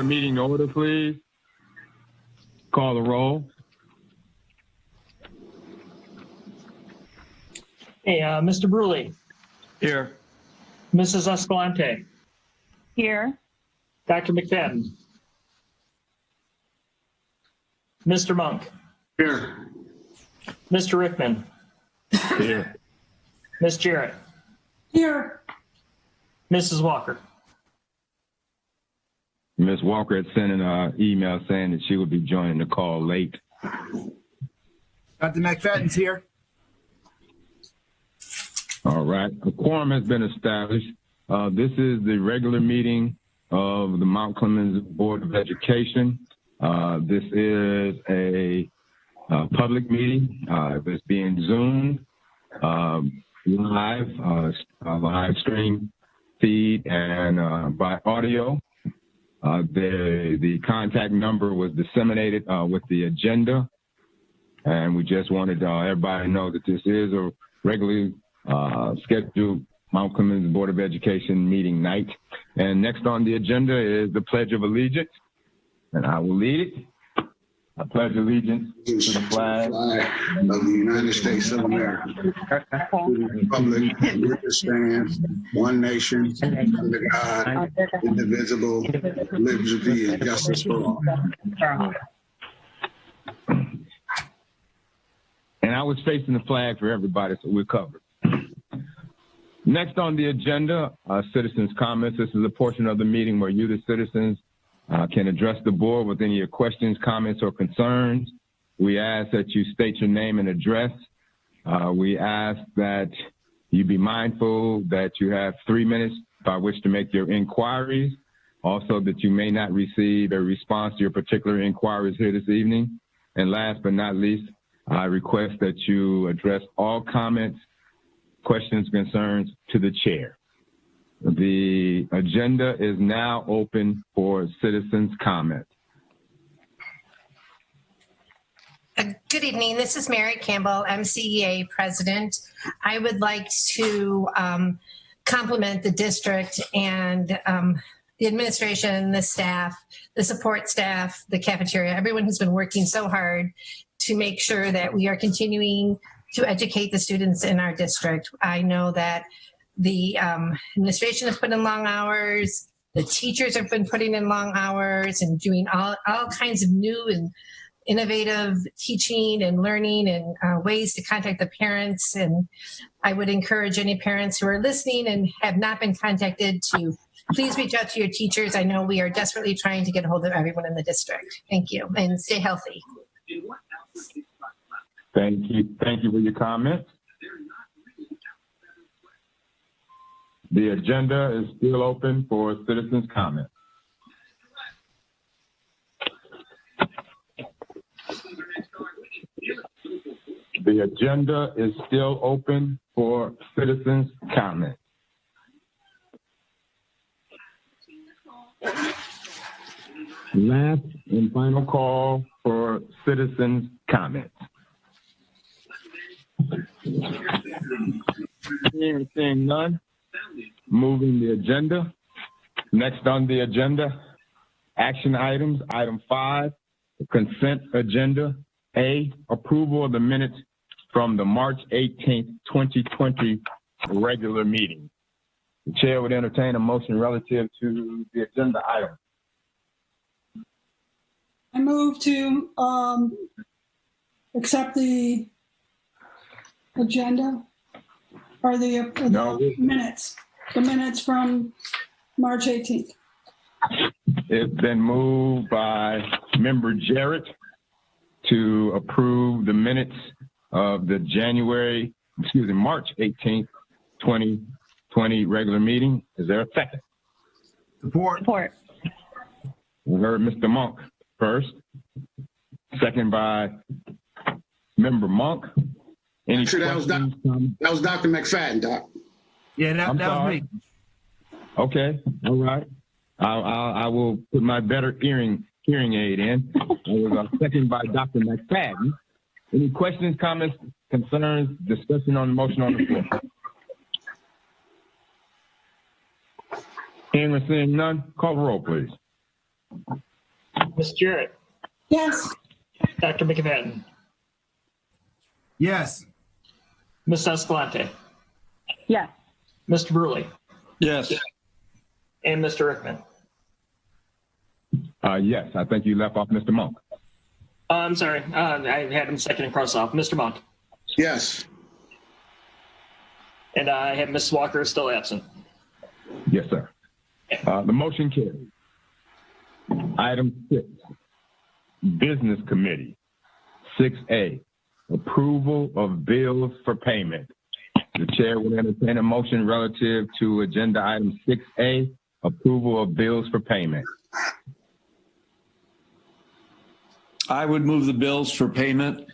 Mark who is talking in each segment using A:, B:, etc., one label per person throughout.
A: meeting to order, please. Call the roll.
B: Hey, Mr. Bruley,
A: Here.
B: Mrs. Escalante,
C: Here.
B: Dr. McFadden, Mr. Monk,
D: Here.
B: Mr. Rickman,
A: Here.
B: Ms. Jarrett,
C: Here.
B: Mrs. Walker.
A: Ms. Walker had sent an email saying that she would be joining the call late.
E: Dr. McFadden's here.
A: All right. A quorum has been established. This is the regular meeting of the Mount Clemens Board of Education. This is a public meeting. It's being Zoomed, live stream feed, and by audio. The contact number was disseminated with the agenda, and we just wanted everybody to know that this is a regularly scheduled Mount Clemens Board of Education meeting night. And next on the agenda is the Pledge of Allegiance, and I will lead it. I pledge allegiance to the flag
D: of the United States of America, to the republic which stands one nation under God, indivisible, liberty and justice for all.
A: And I was facing the flag for everybody, so we're covered. Next on the agenda, citizens' comments. This is a portion of the meeting where you, the citizens, can address the board with any questions, comments, or concerns. We ask that you state your name and address. We ask that you be mindful that you have 3 minutes by which to make your inquiries. Also, that you may not receive a response to your particular inquiries here this evening. And last but not least, I request that you address all comments, questions, concerns to the chair. The agenda is now open for citizens' comment.
F: Good evening. This is Mary Campbell, MCEA president. I would like to compliment the district and the administration, the staff, the support staff, the cafeteria, everyone who's been working so hard to make sure that we are continuing to educate the students in our district. I know that the administration has put in long hours. The teachers have been putting in long hours and doing all kinds of new and innovative teaching and learning and ways to contact the parents. And I would encourage any parents who are listening and have not been contacted to please reach out to your teachers. I know we are desperately trying to get a hold of everyone in the district. Thank you, and stay healthy.
A: Thank you. Thank you for your comments. The agenda is still open for citizens' comment. The agenda is still open for citizens' comment. Last and final call for citizens' comment. Seeing none, moving the agenda. Next on the agenda, action items. Item 5, the consent agenda. A, approval of the minutes from the March 18th, 2020 regular meeting. The chair would entertain a motion relative to the agenda item.
C: I move to accept the agenda or the minutes. The minutes from March 18th.
A: It's been moved by Member Jarrett to approve the minutes of the March 18th, 2020 regular meeting. Is there a second?
E: Support.
A: We heard Mr. Monk first, second by Member Monk. Any
D: Actually, that was Dr. McFadden, Doc.
E: Yeah, that was me.
A: Okay, all right. I will put my better hearing aid in. It was second by Dr. McFadden. Any questions, comments, concerns, discussion on the motion on the floor? Hearing or seeing none, call the roll, please.
B: Ms. Jarrett,
C: Yes.
B: Dr. McFadden,
E: Yes.
B: Ms. Escalante,
G: Yes.
B: Mr. Bruley,
H: Yes.
B: and Mr. Rickman.
A: Yes, I think you left off Mr. Monk.
B: I'm sorry. I had him second and cross off. Mr. Monk.
D: Yes.
B: And I have Ms. Walker still absent.
A: Yes, sir. The motion carries. Item 6, Business Committee. 6A, approval of bills for payment. The chair will entertain a motion relative to agenda item 6A, approval of bills for payment.
H: I would move the bills for payment.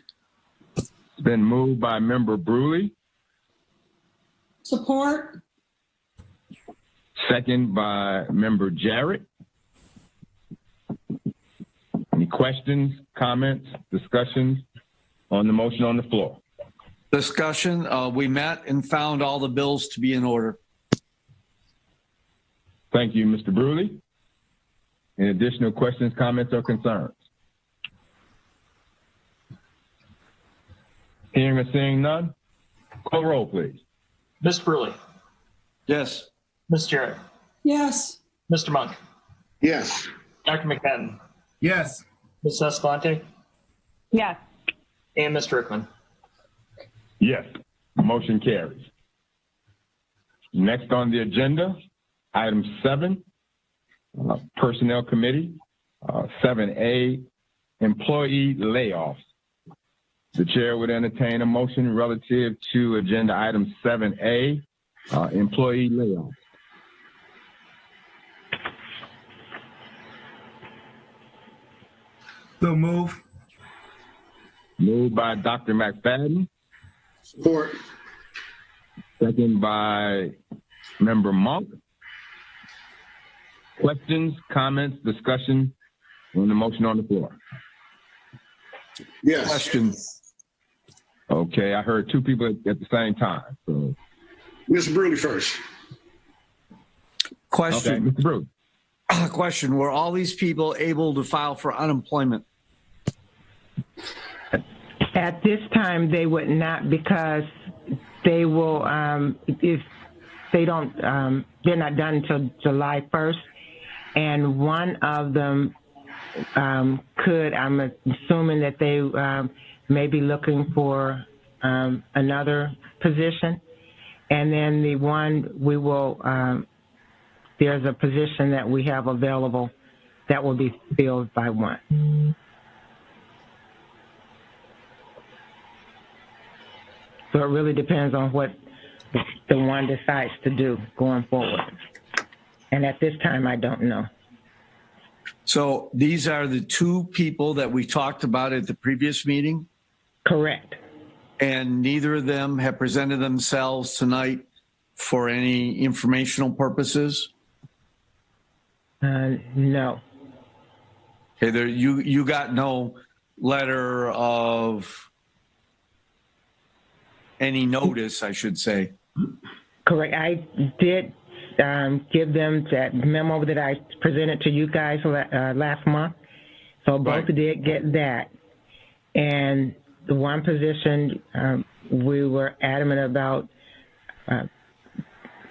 A: It's been moved by Member Bruley,
C: Support.
A: second by Member Jarrett. Any questions, comments, discussions on the motion on the floor?
H: Discussion, we met and found all the bills to be in order.
A: Thank you, Mr. Bruley. Any additional questions, comments, or concerns? Hearing or seeing none, call roll, please.
B: Ms. Bruley,
H: Yes.
B: Ms. Jarrett,
C: Yes.
B: Mr. Monk,
D: Yes.
B: Dr. McFadden,
E: Yes.
B: Ms. Escalante,
G: Yes.
B: and Mr. Rickman.
A: Yes, motion carries. Next on the agenda, item 7, Personnel Committee. 7A, employee layoffs. The chair would entertain a motion relative to agenda item 7A, employee layoffs.
E: So move.
A: Moved by Dr. McFadden,
D: Support.
A: second by Member Monk. Questions, comments, discussion on the motion on the floor?
D: Yes.
H: Question.
A: Okay, I heard two people at the same time. So,
D: Mr. Bruley first.
A: okay,
H: Question.
A: Mr. Bruce.
H: Question. Were all these people able to file for unemployment?
G: At this time, they would not, because they will, if they don't, they're not done until July 1st. And one of them could, I'm assuming that they may be looking for another position. And then the one we will, there's a position that we have available that will be filled by one. So it really depends on what the one decides to do going forward. And at this time, I don't know.
H: So these are the two people that we talked about at the previous meeting,
G: Correct.
H: and neither of them have presented themselves tonight for any informational purposes?
G: No.
H: Okay, there, you got no letter of any notice, I should say.
G: Correct. I did give them that memo that I presented to you guys last month. So both
H: Right.
G: did get that. And the one position, we were adamant about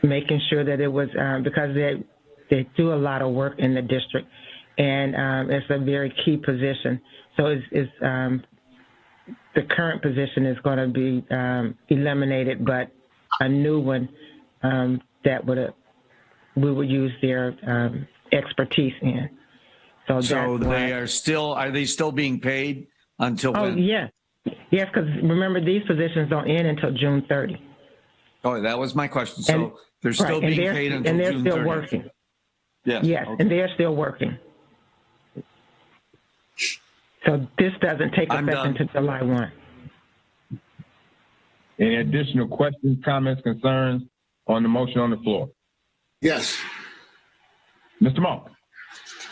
G: making sure that it was, because they do a lot of work in the district, and it's a very key position. So the current position is going to be eliminated, but a new one that we would use their expertise in. So
H: are they still being paid until when?
G: Yes, because remember, these positions don't end until June 30.
H: Oh, that was my question. So they're still being paid until June 30.
G: And they're still working.
H: Yes.
G: Yes,
H: Okay.
G: and they're still working. So this doesn't take effect until July 1.
A: Any additional questions, comments, concerns on the motion on the floor?
D: Yes.
A: Mr. Monk.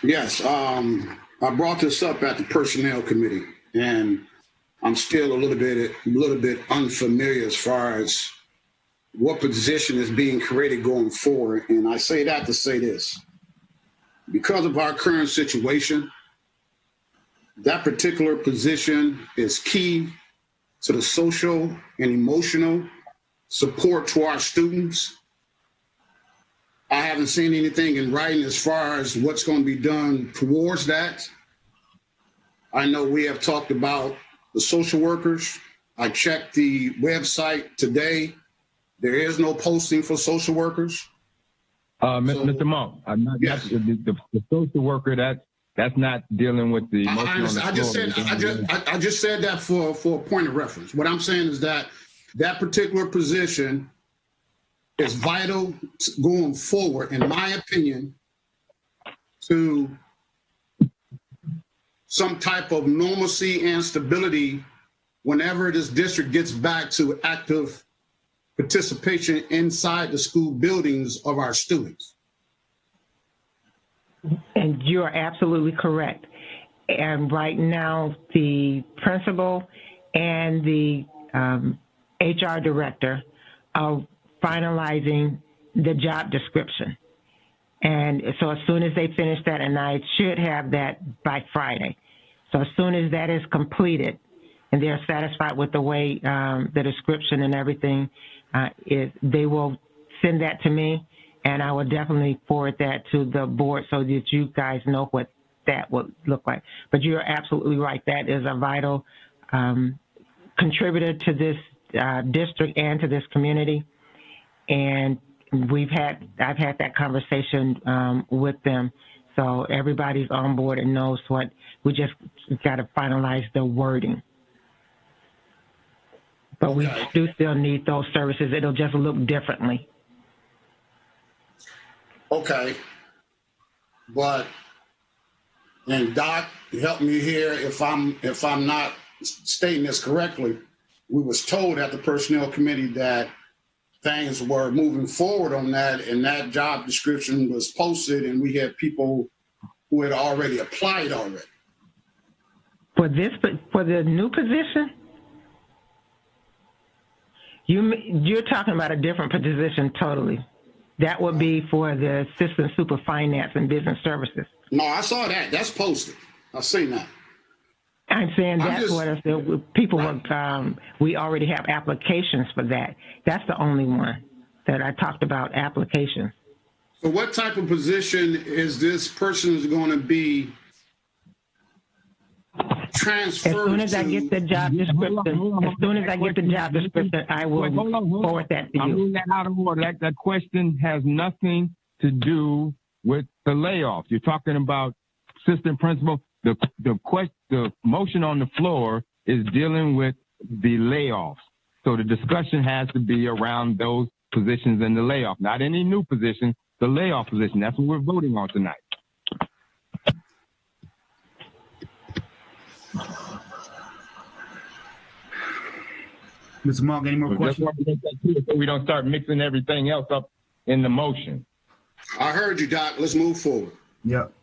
D: Yes. I brought this up at the Personnel Committee, and I'm still a little bit unfamiliar as far as what position is being created going forward. And I say that to say this. because of our current situation, that particular position is key to the social and emotional support to our students. I haven't seen anything in writing as far as what's going to be done towards that. I know we have talked about the social workers. I checked the website today. There is no posting for social workers.
A: Mr. Monk, I'm not,
D: yes.
A: the social worker, that's not dealing with the emotional.
D: I just said that for a point of reference. What I'm saying is that particular position is vital going forward, in my opinion, to some type of normalcy and stability whenever this district gets back to active participation inside the school buildings of our students.
G: And you're absolutely correct. And right now, the principal and the HR director are finalizing the job description. And so as soon as they finish that, and I should have that by Friday. So as soon as that is completed and they're satisfied with the way the description and everything is, they will send that to me, and I will definitely forward that to the board so that you guys know what that would look like. But you're absolutely right. That is a vital contributor to this district and to this community. And I've had that conversation with them. So everybody's on board and knows what, we just got to finalize the wording. But we do still need those services. It'll just look differently.
D: Okay. But, and Doc, help me here if I'm not stating this correctly. We was told at the personnel committee that things were moving forward on that, and that job description was posted, and we had people who had already applied already.
G: For the new position? You're talking about a different position totally. That would be for the Assistant Super Finance and Business Services.
D: No, I saw that. That's posted. I've seen that.
G: I'm saying that's what I said. People, we already have applications for that. That's the only one that I talked about, applications.
D: So what type of position is this person going to be transferred to?
G: As soon as I get the job description, I will forward that to you.
A: I'm moving that out of order. That question has nothing to do with the layoffs. You're talking about assistant principal. The motion on the floor is dealing with the layoffs. So the discussion has to be around those positions in the layoff, not any new position, the layoff position. That's what we're voting on tonight.
E: Mr. Monk, any more questions?
A: So we don't start mixing everything else up in the motion.
D: I heard you, Doc. Let's move forward.
E: Yep.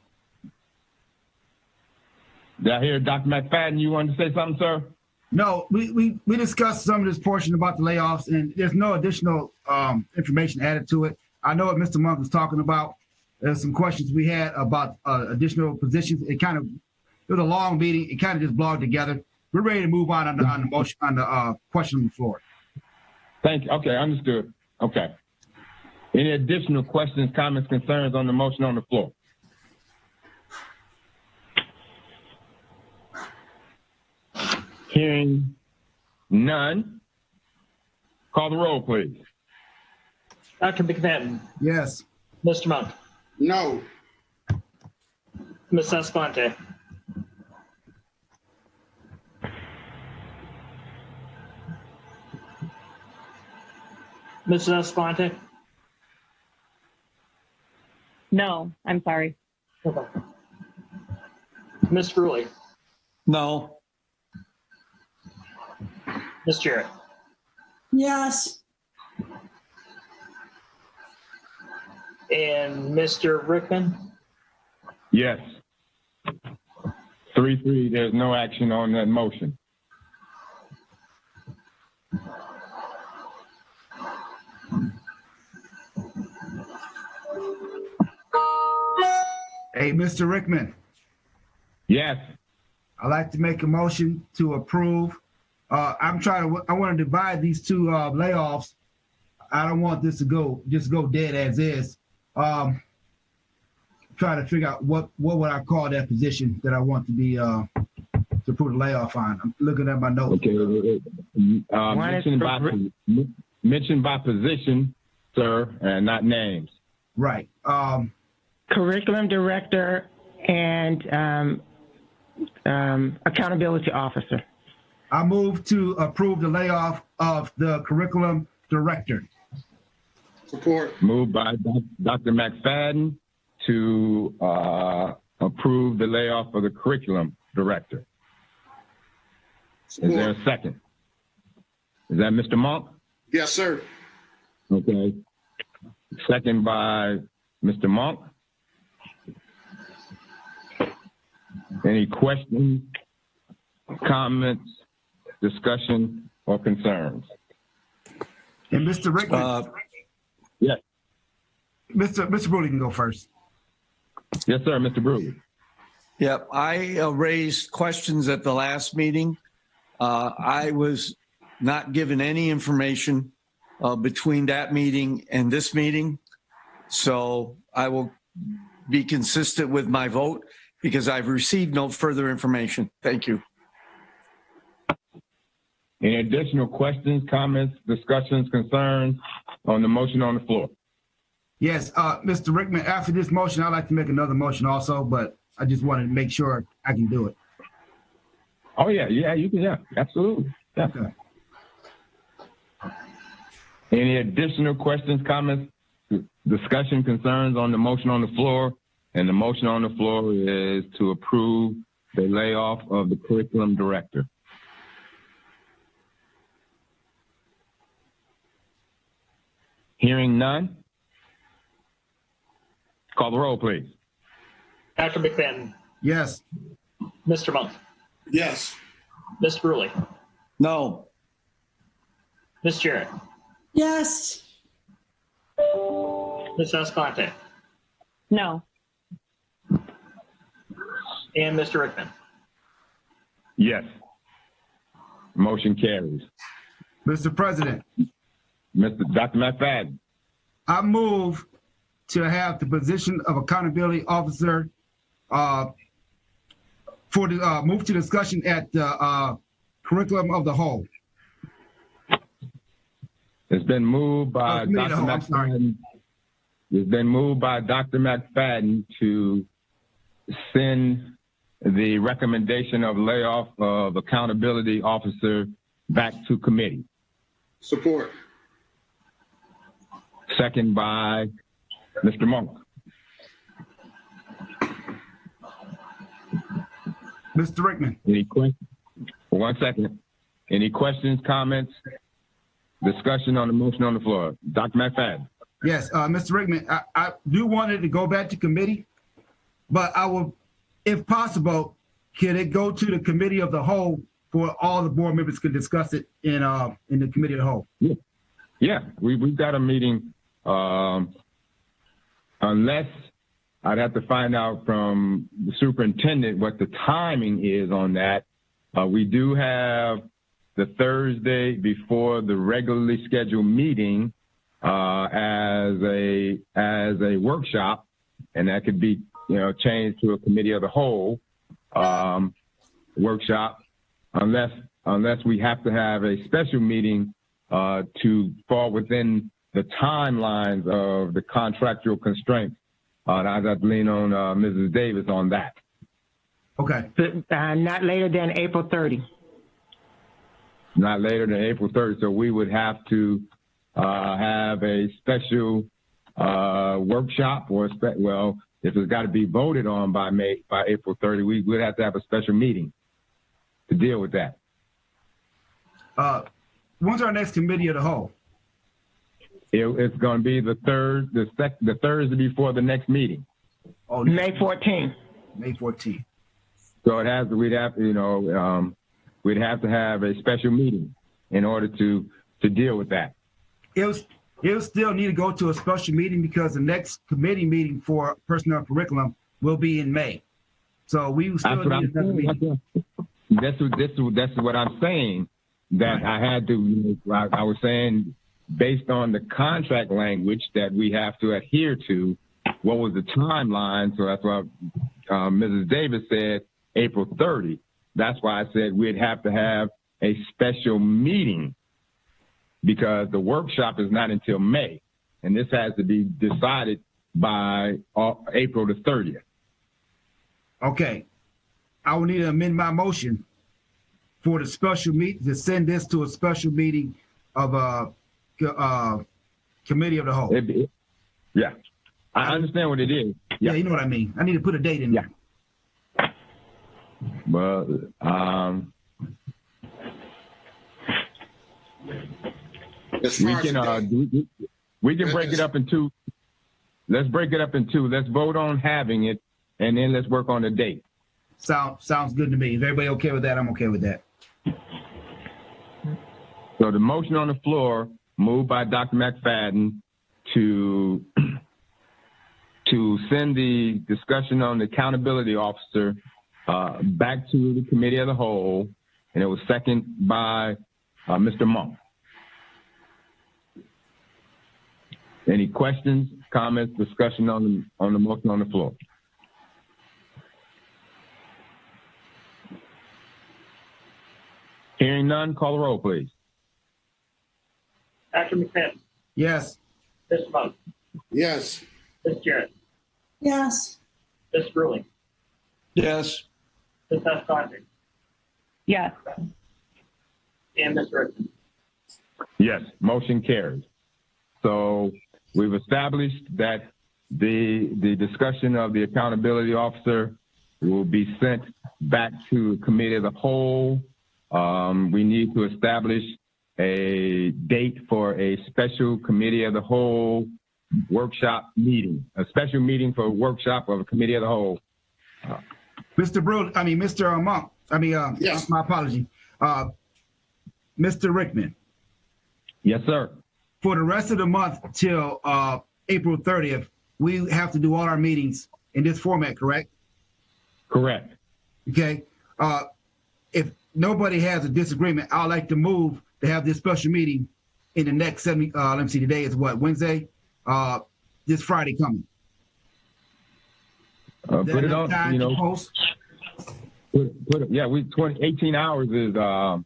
A: Did I hear Dr. McFadden? You wanted to say something, sir?
E: No, we discussed some of this portion about the layoffs, and there's no additional information added to it. I know what Mr. Monk was talking about. There's some questions we had about additional positions. It was a long meeting. It kind of just blogged together. We're ready to move on the motion, on the question on the floor.
A: Thank you. Okay, understood. Okay. Any additional questions, comments, concerns on the motion on the floor? Hearing none. Call the roll, please.
B: Dr. McFadden.
E: Yes.
B: Mr. Monk.
D: No.
B: Ms. Escalante. Mrs. Escalante.
I: No, I'm sorry.
B: Okay. Ms. Ruley.
H: No.
B: Ms. Jarrett.
C: Yes.
B: And Mr. Rickman.
A: Yes. 3-3, there's no action on that motion.
E: Hey, Mr. Rickman,
A: Yes.
E: I'd like to make a motion to approve. I want to divide these two layoffs. I don't want this to just go dead as is. Trying to figure out what would I call that position that I want to be to put a layoff on. I'm looking at my notes.
A: Okay. Mentioned by position, sir, and not names.
E: Right.
G: Curriculum director and accountability officer.
E: I move to approve the layoff of the curriculum director.
D: Support.
A: Moved by Dr. McFadden to approve the layoff of the curriculum director.
D: Support.
A: Is there a second? Is that Mr. Monk?
D: Yes, sir.
A: Okay. Second by Mr. Monk. Any questions, comments, discussion, or concerns?
E: And Mr. Rickman,
A: Yes.
E: Mr. Brody can go first.
A: Yes, sir, Mr. Brewer.
H: Yep, I raised questions at the last meeting. I was not given any information between that meeting and this meeting. So I will be consistent with my vote because I've received no further information. Thank you.
A: Any additional questions, comments, discussions, concerns on the motion on the floor?
E: Yes, Mr. Rickman, after this motion, I'd like to make another motion also, but I just wanted to make sure I can do it.
A: Oh, yeah, you can, absolutely. Yeah.
E: Okay.
A: Any additional questions, comments, discussion, concerns on the motion on the floor? And the motion on the floor is to approve the layoff of the curriculum director. Hearing none. Call the roll, please.
B: Dr. McFadden,
E: Yes.
B: Mr. Monk,
D: Yes.
B: Ms. Bruley,
H: No.
B: Ms. Jarrett,
C: Yes.
B: Ms. Escalante,
I: No.
B: and Mr. Rickman.
A: Yes. Motion carries.
E: Mr. President,
A: Dr. McFadden.
E: I move to have the position of accountability officer for the move to discussion at the curriculum of the whole.
A: It's been moved by
E: committee
A: Dr.
E: of the whole, I'm sorry.
A: McFadden. It's been moved by Dr. McFadden to send the recommendation of layoff of accountability officer back to committee.
D: Support.
A: Second by Mr. Monk.
E: Mr. Rickman.
A: Any questions? 1 second. Any questions, comments, discussion on the motion on the floor? Dr. McFadden.
E: Yes, Mr. Rickman, I do want it to go back to committee, but I will, if possible, can it go to the committee of the whole for all the board members can discuss it in the committee of the whole?
A: Yeah, we've got a meeting, unless I'd have to find out from the superintendent what the timing is on that. We do have the Thursday before the regularly scheduled meeting as a workshop, and that could be changed to a committee of the whole workshop, unless we have to have a special meeting to fall within the timelines of the contractual constraints. I'd have to lean on Mrs. Davis on that.
E: Okay.
G: Not later than April 30.
A: Not later than April 3rd. So we would have to have a special workshop, or if it's got to be voted on by April 30, we would have to have a special meeting to deal with that.
E: When's our next committee of the whole?
A: It's going to be the Thursday before the next meeting.
E: Oh,
G: May 14th.
E: May 14th.
A: So we'd have to have a special meeting in order to deal with that.
E: It'll still need to go to a special meeting because the next committee meeting for personnel curriculum will be in May. So we will still
A: That's what
E: need another meeting.
A: That's what I'm saying. That I had to. I was saying based on the contract language that we have to adhere to. What was the timeline? So that's why Mrs. Davis said April 30. That's why I said we'd have to have a special meeting because the workshop is not until May, and this has to be decided by April the 30th.
E: Okay. I will need to amend my motion for the special meeting to send this to a special meeting of committee of the whole.
A: Yeah. I understand what it is.
E: Yeah, you know what I mean. I need to put a date in there.
A: Well, we can break it up in two. Let's break it up in two. Let's vote on having it, and then let's work on the date.
E: Sounds good to me. Is everybody okay with that? I'm okay with that.
A: So the motion on the floor, moved by Dr. McFadden, to send the discussion on the accountability officer back to the committee of the whole, and it was seconded by Mr. Monk. Any questions, comments, discussion on the motion on the floor? Hearing none, call the roll, please.
B: Dr. McFadden.
E: Yes.
B: Ms. Monk.
D: Yes.
B: Ms. Jarrett.
C: Yes.
B: Ms. Brewley.
H: Yes.
B: Ms. Escoffier.
I: Yes.
B: And Ms. Rickman.
A: Yes, motion carries. So we've established that the discussion of the accountability officer will be sent back to committee of the whole. We need to establish a date for a special committee of the whole workshop meeting, a special meeting for a workshop of a committee of the whole.
E: Mr. Monk,
D: yes.
E: My apology. Mr. Rickman.
A: Yes, sir.
E: For the rest of the month till April 30th, we have to do all our meetings in this format, correct?
A: Correct.
E: Okay. If nobody has a disagreement, I'd like to move to have this special meeting in the next let me see, today is what, Wednesday? This Friday coming.
A: Put it on,
E: post?
A: Put it, yeah, 18 hours is the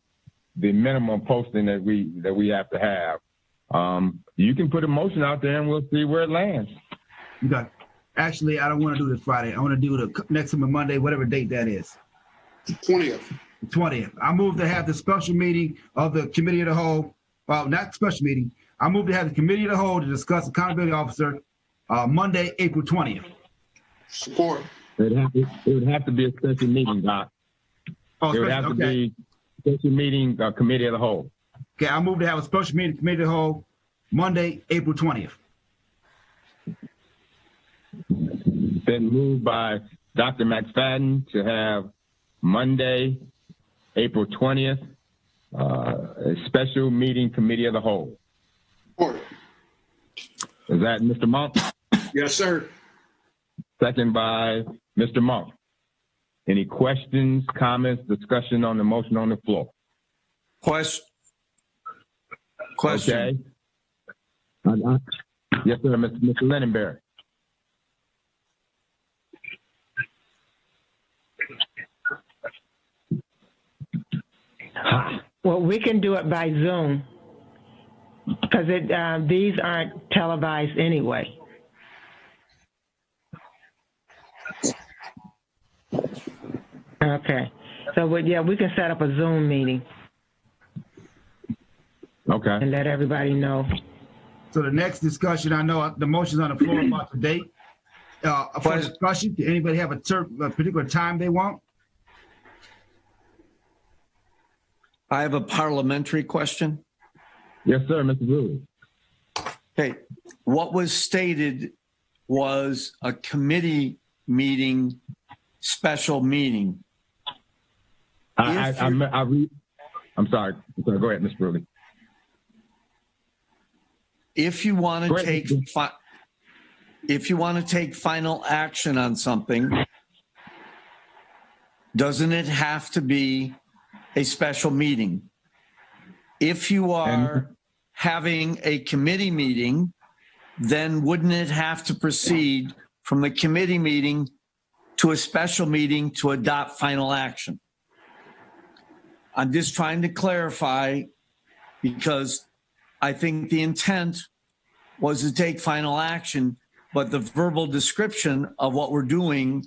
A: minimum posting that we have to have. You can put a motion out there and we'll see where it lands.
E: Okay. Actually, I don't want to do this Friday. I want to do the next Monday, whatever date that is.
D: 20th.
E: 20th. I move to have the special meeting of the committee of the whole. Well, not special meeting. I move to have the committee of the whole to discuss accountability officer Monday, April 20th.
D: Support.
A: It would have to be a special meeting, Doc.
E: Oh,
A: it would have to be a special meeting, committee of the whole.
E: Okay, I move to have a special meeting, committee of the whole, Monday, April 20th.
A: Been moved by Dr. McFadden to have Monday, April 20th, a special meeting, committee of the whole.
D: Support.
A: Is that Mr. Monk?
D: Yes, sir.
A: Second by Mr. Monk. Any questions, comments, discussion on the motion on the floor?
H: Question.
A: Okay. Yes, sir, Mr. Lindenberry.
G: Well, we can do it by Zoom because these aren't televised anyway. Okay. So, we can set up a Zoom meeting.
A: Okay.
G: And let everybody know.
E: So the next discussion, I know the motion's on the floor about the date. For discussion, does anybody have a particular time they want?
H: I have a parliamentary question.
A: Yes, sir, Mr. Brewer.
H: Okay. What was stated was a committee meeting, special meeting.
A: I'm sorry. Go ahead, Mr. Brewer.
H: If you want to take if you want to take final action on something, doesn't it have to be a special meeting? If you are having a committee meeting, then wouldn't it have to proceed from the committee meeting to a special meeting to adopt final action? I'm just trying to clarify, because I think the intent was to take final action, but the verbal description of what we're doing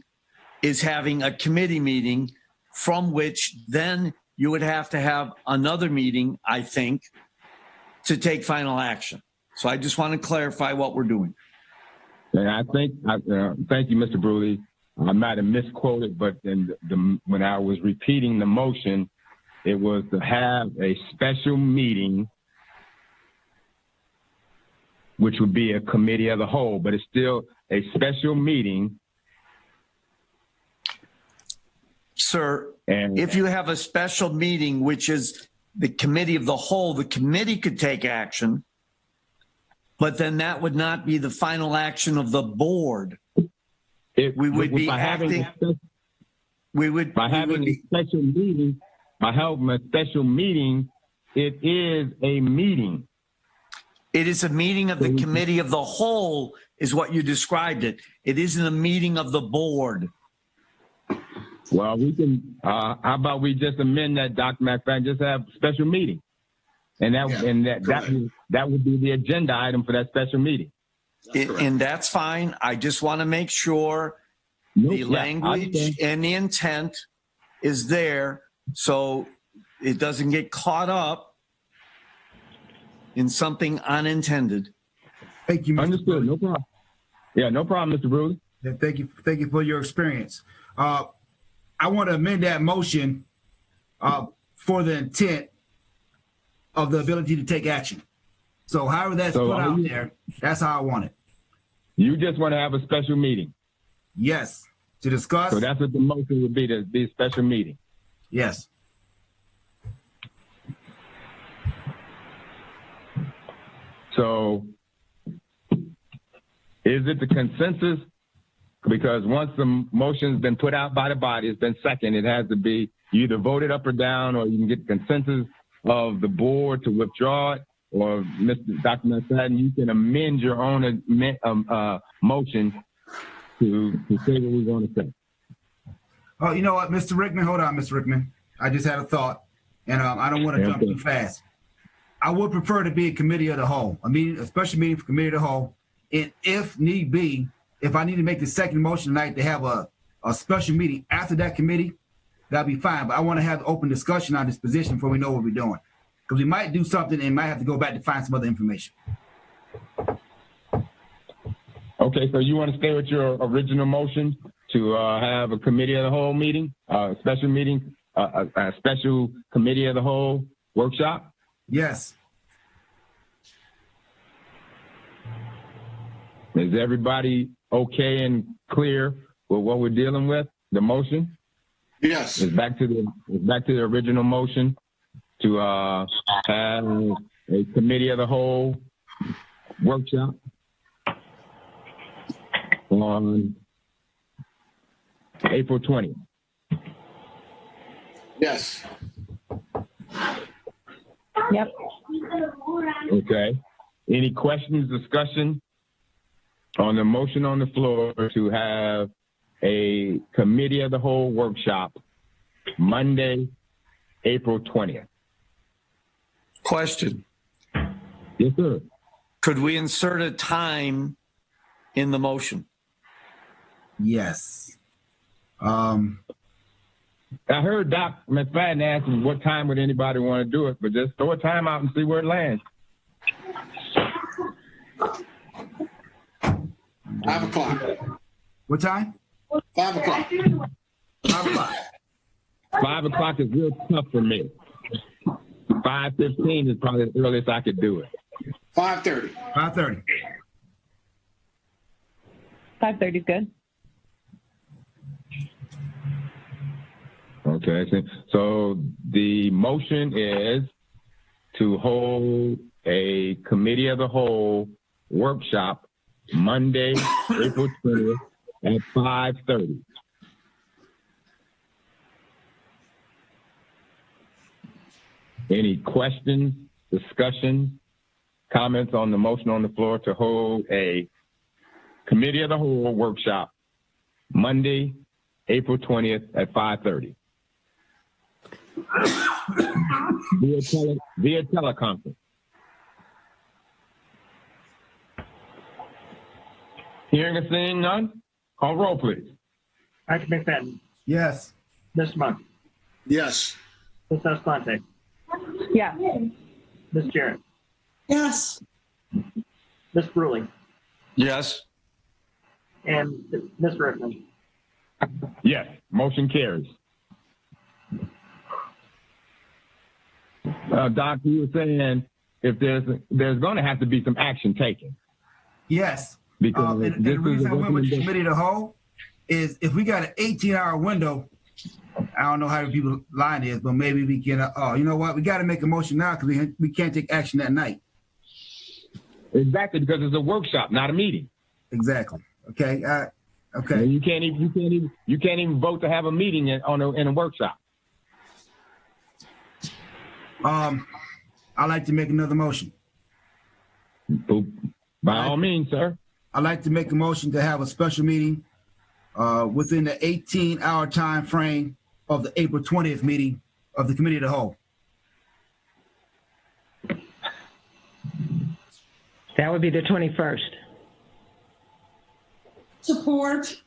H: is having a committee meeting from which then you would have to have another meeting, I think, to take final action. So I just want to clarify what we're doing.
A: And I think, thank you, Mr. Bruley. I might have misquoted, but when I was repeating the motion, it was to have a special meeting, which would be a committee of the whole, but it's still a special meeting.
H: Sir,
A: And
H: if you have a special meeting, which is the committee of the whole, the committee could take action, but then that would not be the final action of the board. We would be acting.
A: By having a special meeting, it is a meeting.
H: It is a meeting of the committee of the whole, is what you described it. It isn't a meeting of the board.
A: Well, we can. How about we just amend that, Dr. McFadden? Just have a special meeting, and that would be the agenda item for that special meeting.
H: And that's fine. I just want to make sure the language and the intent is there, so it doesn't get caught up in something unintended.
E: Thank you, Mr.
A: Understood.
E: Bruley.
A: No problem. Yeah, no problem, Mr. Bruley.
E: Yeah, thank you for your experience. I want to amend that motion for the intent of the ability to take action. So however that's put out there, that's how I want it.
A: You just want to have a special meeting.
E: Yes, to discuss.
A: So that's what the motion would be, to be a special meeting.
E: Yes.
A: So is it the consensus? Because once the motion's been put out by the body, it's been seconded, it has to be, you either vote it up or down, or you can get the consensus of the board to withdraw it, or Dr. McFadden, you can amend your own motion to say what we're going to say.
E: Oh, you know what, Mr. Rickman? Hold on, Mr. Rickman. I just had a thought, and I don't want to jump too fast. I would prefer to be a committee of the whole, a special meeting for committee of the whole, and if need be, if I need to make the second motion tonight to have a special meeting after that committee, that'd be fine. But I want to have open discussion on this position before we know what we're doing, because we might do something and might have to go back to find some other information.
A: Okay, so you want to stay with your original motion to have a committee of the whole meeting, a special meeting, a special committee of the whole workshop?
E: Yes.
A: Is everybody okay and clear with what we're dealing with? The motion?
D: Yes.
A: It's back to the original motion to have a committee of the whole workshop on April 20th.
D: Yes.
I: Yep.
A: Okay. Any questions, discussion on the motion on the floor to have a committee of the whole workshop Monday, April 20th?
H: Question.
A: Yes, sir.
H: Could we insert a time in the motion?
E: Yes.
A: I heard Doc McFadden asking what time would anybody want to do it, but just throw a time out and see where it lands.
D: 5 o'clock.
E: What time?
D: 5 o'clock.
E: 5 o'clock.
A: 5 o'clock is real tough for me. 5:15 is probably the earliest I could do it.
D: 5:30.
E: 5:30.
I: 5:30 is good.
A: Okay, so the motion is to hold a committee of the whole workshop Monday, April 20th at 5:30. Any questions, discussion, comments on the motion on the floor to hold a committee of the whole workshop Monday, April 20th at 5:30 via teleconference? Hearing and seeing none, call roll, please.
B: Dr. McFadden,
E: Yes.
B: Mr. Monk,
D: Yes.
B: Ms. Escalante,
I: Yeah.
B: Ms. Jarrett,
C: Yes,
B: Ms. Bruley,
H: Yes.
B: and Ms. Rickman.
A: Yes, motion carries. Doc, you were saying if there's going to have to be some action taken.
E: Yes.
A: Because
E: And the reason I went with the committee of the whole is if we got an 18-hour window, I don't know how many people line is, but maybe we can, you know what? We got to make a motion now because we can't take action that night.
A: Exactly, because it's a workshop, not a meeting.
E: Exactly. Okay. Okay.
A: And you can't even vote to have a meeting in a workshop.
E: I'd like to make another motion.
A: By all means, sir.
E: I'd like to make a motion to have a special meeting within the 18-hour time frame of the April 20th meeting of the committee of the whole.
G: That would be the 21st.
C: support.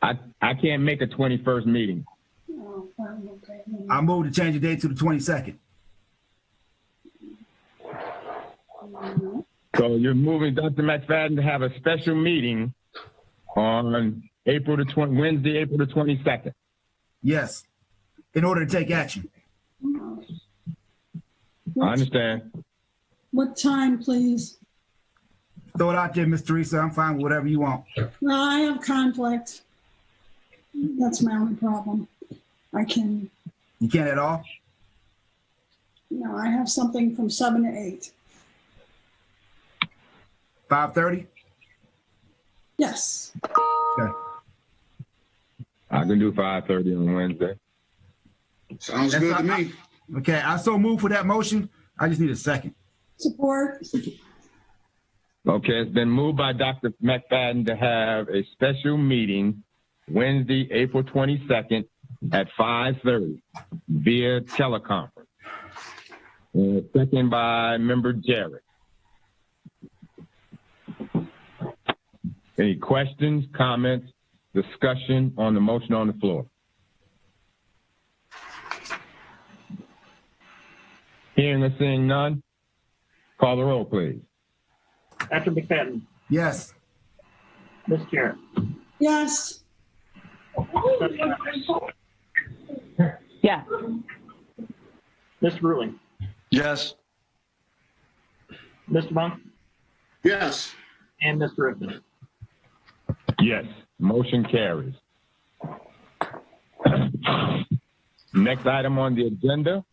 A: I can't make a 21st meeting.
C: Oh, fine, okay.
E: I move to change the date to the 22nd.
A: So you're moving Dr. McFadden to have a special meeting on Wednesday, April the 22nd.
E: Yes, in order to take action.
A: I understand.
C: What time, please?
E: Throw it out there, Miss Teresa. I'm fine with whatever you want.
C: No, I have conflict. That's my only problem.
E: You can't at all?
C: No, I have something from 7 to 8.
E: 5:30?
C: Yes.
E: Okay.
A: I can do 5:30 on Wednesday.
D: Sounds good to me.
E: Okay, I so move for that motion. I just need a second.
C: Support.
A: Okay, it's been moved by Dr. McFadden to have a special meeting Wednesday, April 22nd at 5:30 via teleconference. Second by Member Jarrett. Any questions, comments, discussion on the motion on the floor? Hearing or seeing none, call the roll, please.
B: Dr. McFadden,
E: Yes.
B: Ms. Jarrett,
C: Yes.
I: Yeah.
B: Ms. Ruling,
H: Yes.
B: Mr. Monk,
D: Yes.
B: and Mr. Rickman.
A: Yes, motion carries. Next item on the agenda,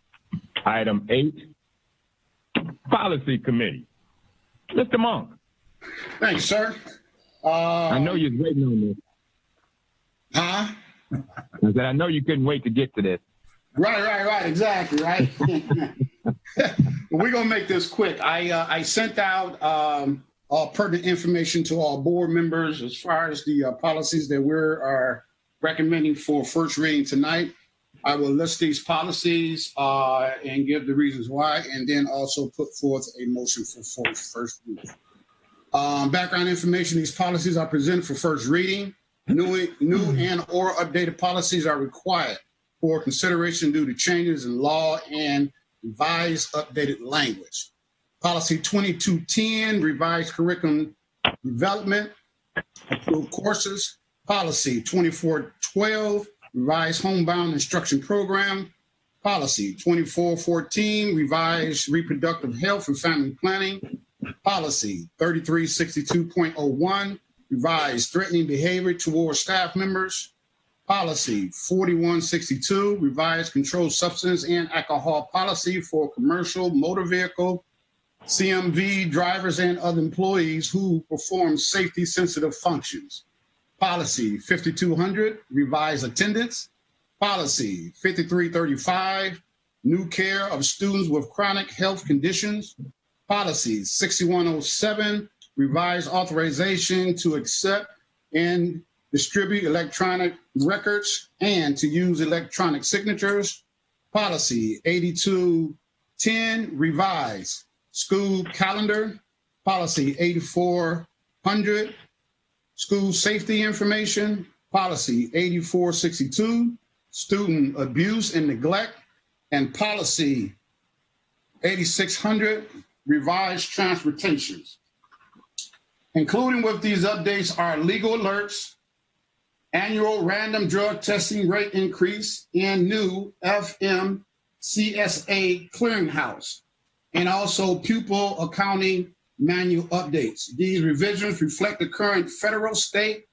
A: item 8, Policy Committee. Mr. Monk.
D: Thanks, sir.
A: I know you're waiting on this.
D: Huh?
A: I said, I know you couldn't wait to get to this.
D: Right. Exactly, right? We're going to make this quick. I sent out all pertinent information to all board members as far as the policies that we're recommending for first reading tonight. I will list these policies and give the reasons why, and then also put forth a motion for first reading. Background information, these policies are presented for first reading. New and or updated policies are required for consideration due to changes in law and revised updated language. Policy 2210, revised curriculum development, approved courses. Policy 2412, revised homebound instruction program. Policy 2414, revised reproductive health and family planning. Policy 3362.01, revised threatening behavior towards staff members. Policy 4162, revised controlled substance and alcohol policy for commercial motor vehicle CMV drivers and other employees who perform safety-sensitive functions. Policy 5200, revised attendance. Policy 5335, new care of students with chronic health conditions. Policy 6107, revised authorization to accept and distribute electronic records and to use electronic signatures. Policy 8210, revised school calendar. Policy 8400, school safety information. Policy 8462, student abuse and neglect. And policy 8600, revised transportations. Including with these updates are legal alerts, annual random drug testing rate increase, and new FMCSA clearinghouse, and also pupil accounting manual updates. These revisions reflect the current federal state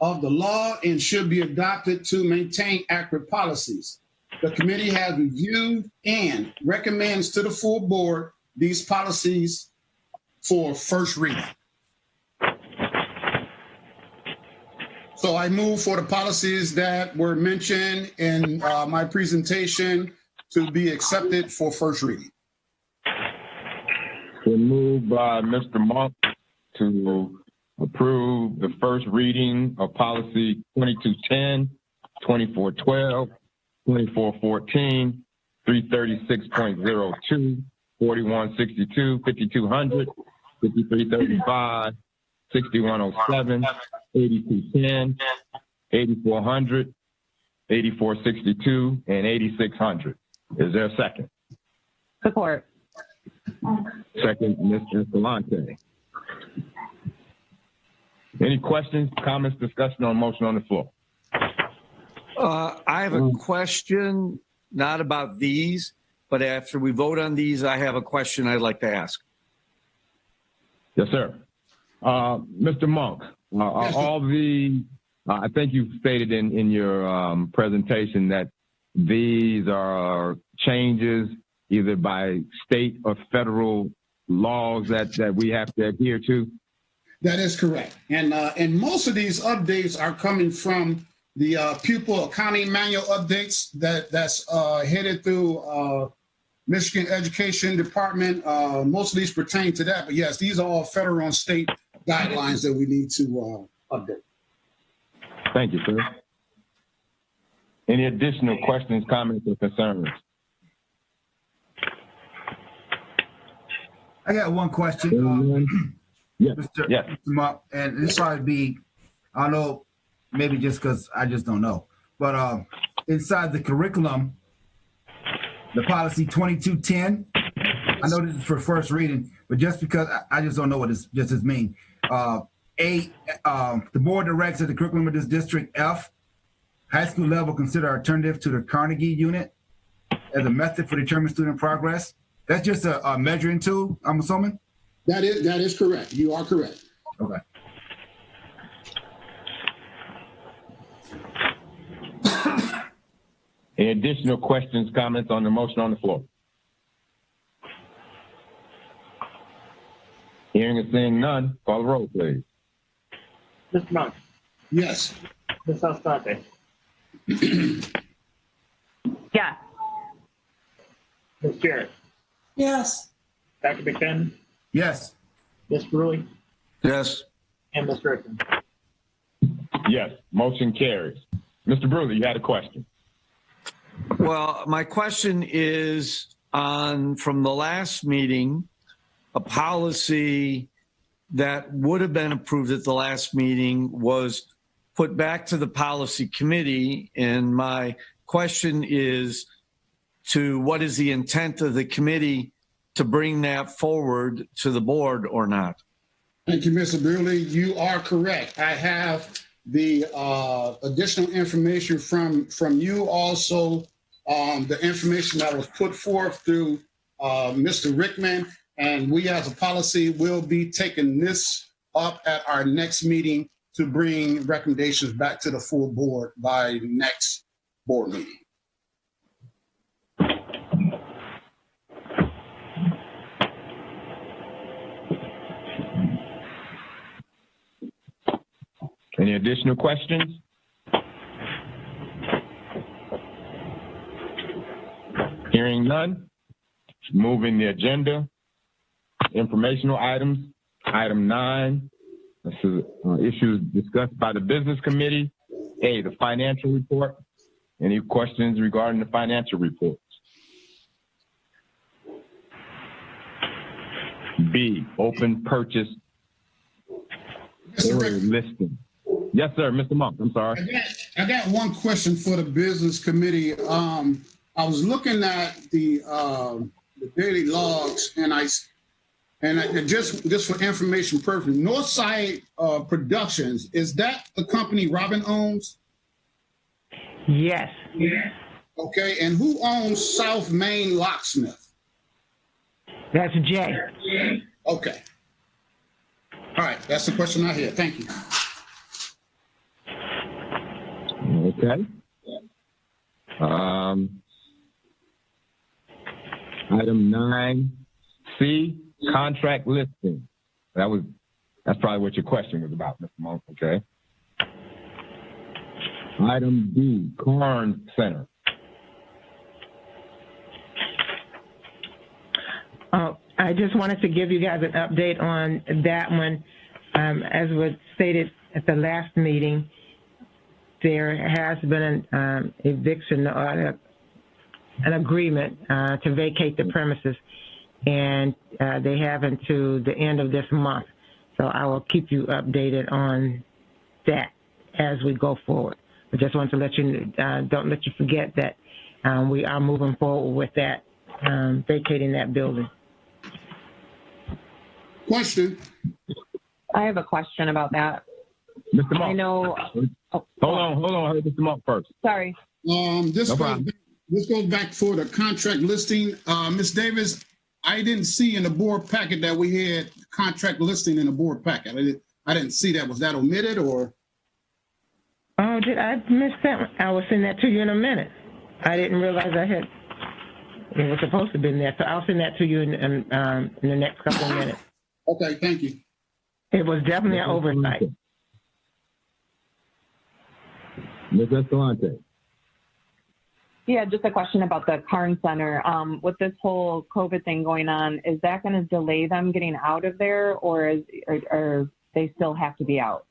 D: of the law and should be adopted to maintain accurate policies. The committee has reviewed and recommends to the full board these policies for first reading. So I move for the policies that were mentioned in my presentation to be accepted for first reading.
A: Been moved by Mr. Monk to approve the first reading of policy 2210, 2412, 2414, 336.02, 4162, 5200, 5335, 6107, 8210, 8400, 8462, and 8600. Is there a second?
I: Support.
A: Second, Mr. Escalante. Any questions, comments, discussion on motion on the floor?
H: I have a question, not about these, but after we vote on these, I have a question I'd like to ask.
A: Yes, sir. Mr. Monk, all the, I think you stated in your presentation that these are changes either by state or federal laws that we have to adhere to?
D: That is correct. And most of these updates are coming from the pupil accounting manual updates that's headed through Michigan Education Department. Most of these pertain to that, but yes, these are all federal and state guidelines that we need to update.
A: Thank you, sir. Any additional questions, comments, or concerns?
E: I got one question.
A: Yes.
E: Mr. Monk, and this probably be, I don't know, maybe just because I just don't know, but inside the curriculum, the policy 2210, I know this is for first reading, but just because I just don't know what this means. The board directs that the curriculum of this district F, high school level, consider alternative to the Carnegie unit as a method for determining student progress. That's just a measuring tool, I'm assuming?
D: That is correct. You are correct.
E: Okay.
A: Any additional questions, comments on the motion on the floor? Hearing and seeing none, call the roll, please.
B: Mr. Monk.
D: Yes.
B: Ms. Escalante.
I: Yeah.
B: Ms. Jarrett.
C: Yes.
B: Dr. McFadden.
E: Yes.
B: Ms. Bruley.
H: Yes.
B: And Ms. Rickman.
A: Yes, motion carries. Mr. Bruley, you had a question.
H: Well, my question is from the last meeting, a policy that would have been approved at the last meeting was put back to the policy committee. And my question is what is the intent of the committee to bring that forward to the board or not?
D: Thank you, Mr. Bruley. You are correct. I have the additional information from you, also the information that was put forth through Mr. Rickman, and we as a policy will be taking this up at our next meeting to bring recommendations back to the full board by next board meeting.
A: Any additional questions? Hearing none, moving the agenda. Informational items. Item 9, this is issues discussed by the Business Committee. A, the financial report. Any questions regarding the financial reports? B, open purchase order listing. Yes, sir, Mr. Monk, I'm sorry.
D: I got one question for the Business Committee. I was looking at the daily logs, and just for information purposes, Northside Productions, is that the company Robin owns?
G: Yes.
D: Okay, and who owns South Main Locksmith?
G: That's Jay.
D: Okay. All right, that's the question I had. Thank you.
A: Okay. Item 9C, contract listing. That's probably what your question was about, Mr. Monk, okay? Item D, Carnes Center.
G: I just wanted to give you guys an update on that one. As was stated at the last meeting, there has been an eviction, an agreement to vacate the premises, and they have until the end of this month. So I will keep you updated on that as we go forward. I just want to let you, don't let you forget that we are moving forward with that, vacating that building.
D: Question.
I: I have a question about that.
A: Mr. Monk.
I: I know.
A: Oh, hold on. I heard Mr. Monk first.
I: Sorry.
D: This goes back for the contract listing. Ms. Davis, I didn't see in the board packet that we had contract listing in the board packet. I didn't see that. Was that omitted or?
G: Oh, did I miss that? I will send that to you in a minute. I didn't realize it was supposed to be in there. So I'll send that to you in the next couple of minutes.
D: Okay, thank you.
G: It was definitely an oversight.
A: Ms. Escalante.
I: Yeah, just a question about the Carnes Center. With this whole COVID thing going on, is that going to delay them getting out of there, or they still have to be out?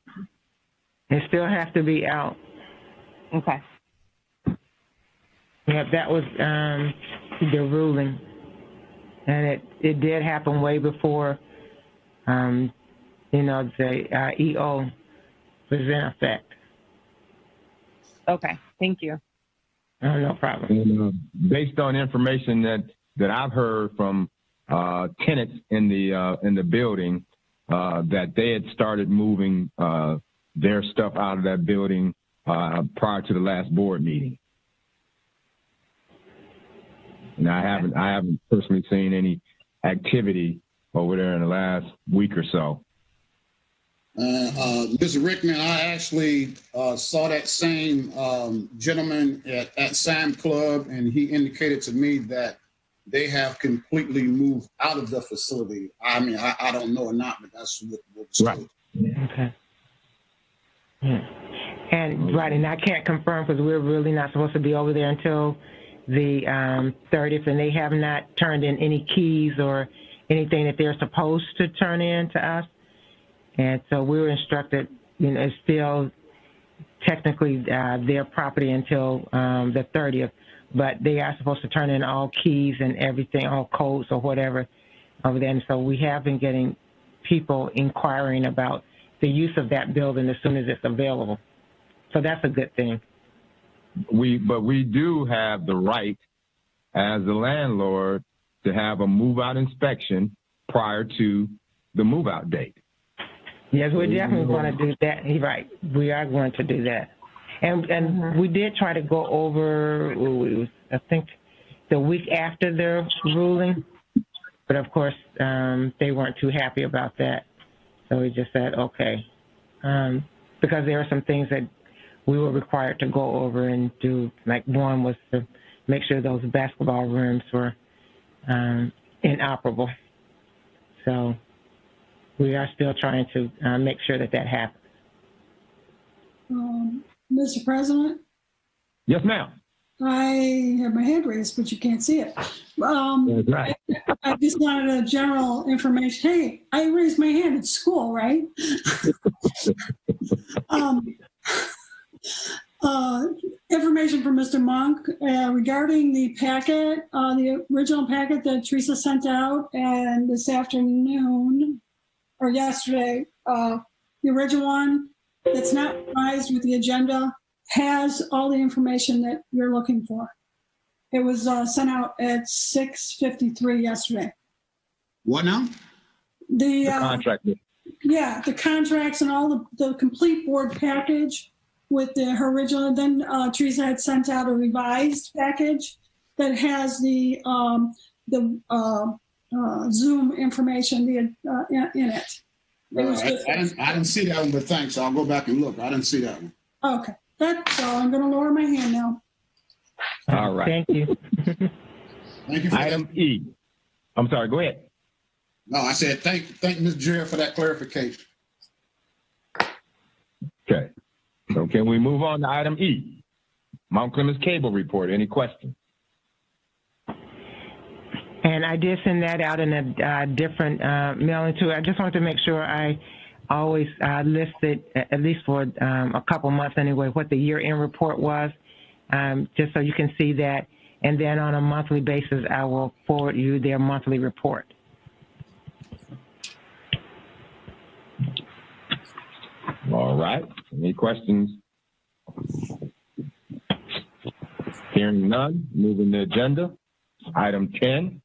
G: They still have to be out.
I: Okay.
G: Yeah, that was the ruling, and it did happen way before, the EO was in effect.
I: Okay, thank you.
G: Oh, no problem.
A: And, based on information that I've heard from tenants in the building, that they had started moving their stuff out of that building prior to the last board meeting. And I haven't personally seen any activity over there in the last week or so.
D: Mr. Rickman, I actually saw that same gentleman at Sam Club, and he indicated to me that they have completely moved out of the facility. I mean, I don't know or not, but that's what was told.
G: Right. Okay. Yeah. And I can't confirm because we're really not supposed to be over there until the 30th, and they have not turned in any keys or anything that they're supposed to turn in to us. And so we were instructed, it's still technically their property until the 30th, but they are supposed to turn in all keys and everything, all codes or whatever over there. And so we have been getting people inquiring about the use of that building as soon as it's available. So that's a good thing.
A: But we do have the right as the landlord to have a move-out inspection prior to the move-out date.
G: Yes, we're definitely going to do that. You're right. We are going to do that. And we did try to go over, I think, the week after their ruling. But, of course, they weren't too happy about that. So we just said, okay. Because there are some things that we were required to go over and do. Like one was to make sure those basketball rooms were inoperable. So we are still trying to make sure that happens.
C: Mr. President,
A: Yes, ma'am.
C: I have my hand raised, but you can't see it.
A: That's right.
C: I just wanted a general information. Hey, I raised my hand at school, right? Information from Mr. Monk regarding the packet, the original packet that Teresa sent out, and this afternoon, or yesterday, the original one that's not revised with the agenda has all the information that you're looking for. It was sent out at 6:53 yesterday.
D: What now?
C: The
A: Contract.
C: yeah, the contracts and all the complete board package with her original. Then Teresa had sent out a revised package that has the Zoom information in it.
D: I didn't see that one, but thanks. I'll go back and look. I didn't see that one.
C: Okay, that's all. I'm going to lower my hand now.
A: All right.
G: Thank you.
D: Thank you for
A: Item E. I'm sorry, go ahead.
D: No, I said thank Ms. Jarrett for that clarification.
A: Okay. So can we move on to item E? Mount Clemens Cable Report. Any questions?
G: And I did send that out in a different mailing too. I just wanted to make sure I always listed, at least for a couple months anyway, what the year-end report was, just so you can see that. And then on a monthly basis, I will forward you their monthly report.
A: All right. Any questions? Hearing none, moving the agenda. Item 10,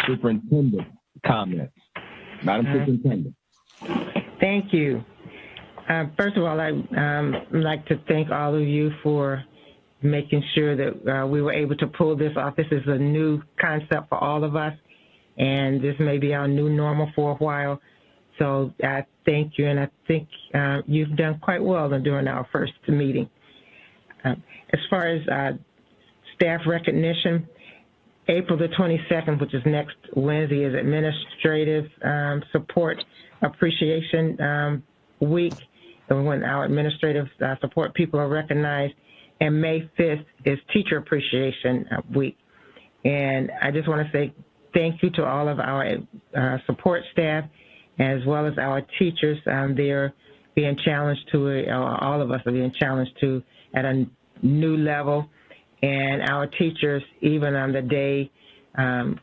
A: Superintendent comments. Madam Superintendent.
G: Thank you. First of all, I'd like to thank all of you for making sure that we were able to pull this off. This is a new concept for all of us, and this may be our new normal for a while. So I thank you, and I think you've done quite well during our first meeting. As far as staff recognition, April the 22nd, which is next Wednesday, is Administrative Support Appreciation Week, when our administrative support people are recognized. And May 5th is Teacher Appreciation Week. And I just want to say thank you to all of our support staff, as well as our teachers. They're being challenged to, all of us are being challenged to, at a new level. And our teachers, even on the day,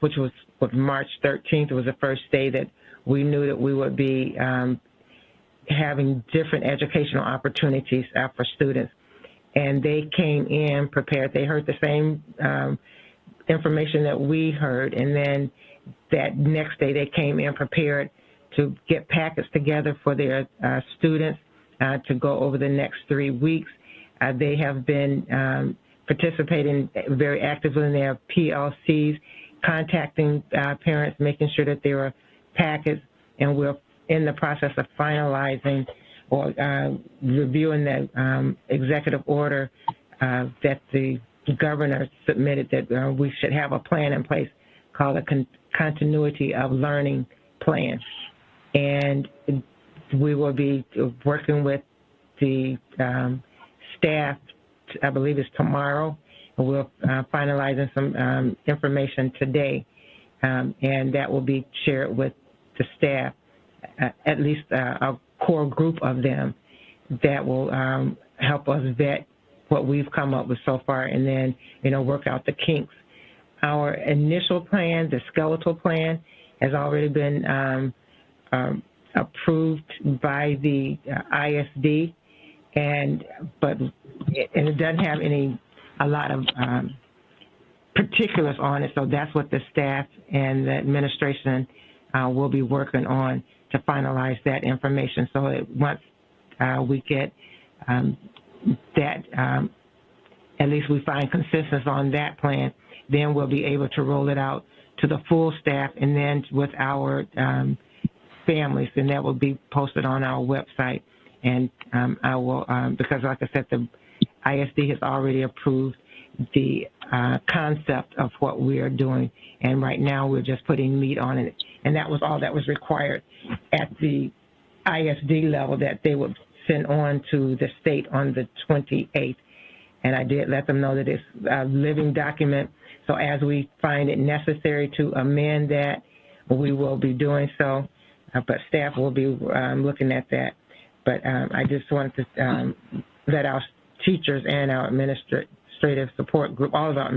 G: which was March 13th, was the first day that we knew that we would be having different educational opportunities for students. And they came in prepared. They heard the same information that we heard. And then that next day, they came in prepared to get packets together for their students to go over the next 3 weeks. They have been participating very actively in their PLCs, contacting parents, making sure that there are packets, and we're in the process of finalizing or reviewing the executive order that the governor submitted, that we should have a plan in place called a continuity of learning plan. And we will be working with the staff, I believe it's tomorrow, and we'll finalizing some information today, and that will be shared with the staff, at least a core group of them that will help us vet what we've come up with so far, and then, work out the kinks. Our initial plan, the skeletal plan, has already been approved by the ISD, but it doesn't have a lot of particulars on it. So that's what the staff and the administration will be working on to finalize that information. So once we get that, at least we find consensus on that plan, then we'll be able to roll it out to the full staff, and then with our families, and that will be posted on our website. And I will, because like I said, the ISD has already approved the concept of what we are doing, and right now we're just putting meat on it. And that was all that was required at the ISD level, that they would sent on to the state on the 28th. And I did let them know that it's a living document. So as we find it necessary to amend that, we will be doing so. But staff will be looking at that. But I just wanted to let our teachers and our administrative support group, all of our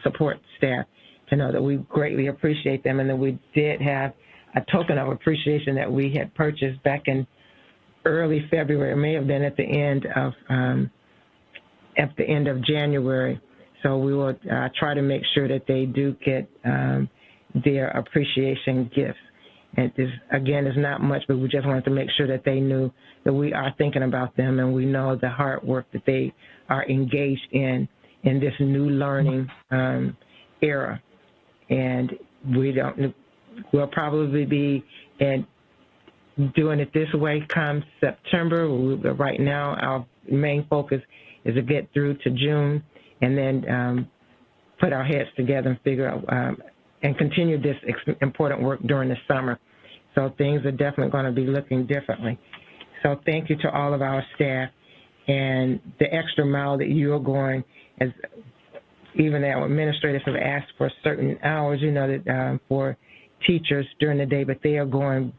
G: support staff, to know that we greatly appreciate them, and that we did have a token of appreciation that we had purchased back in early February. It may have been at the end of January. So we will try to make sure that they do get their appreciation gifts. And this, again, is not much, but we just wanted to make sure that they knew that we are thinking about them, and we know the hard work that they are engaged in this new learning era. And we'll probably be doing it this way come September. Right now, our main focus is to get through to June, and then put our heads together and figure out and continue this important work during the summer. So things are definitely going to be looking differently. So thank you to all of our staff, and the extra mile that you are going, as even our administrators have asked for certain hours, you know, that for teachers during the day, but they are going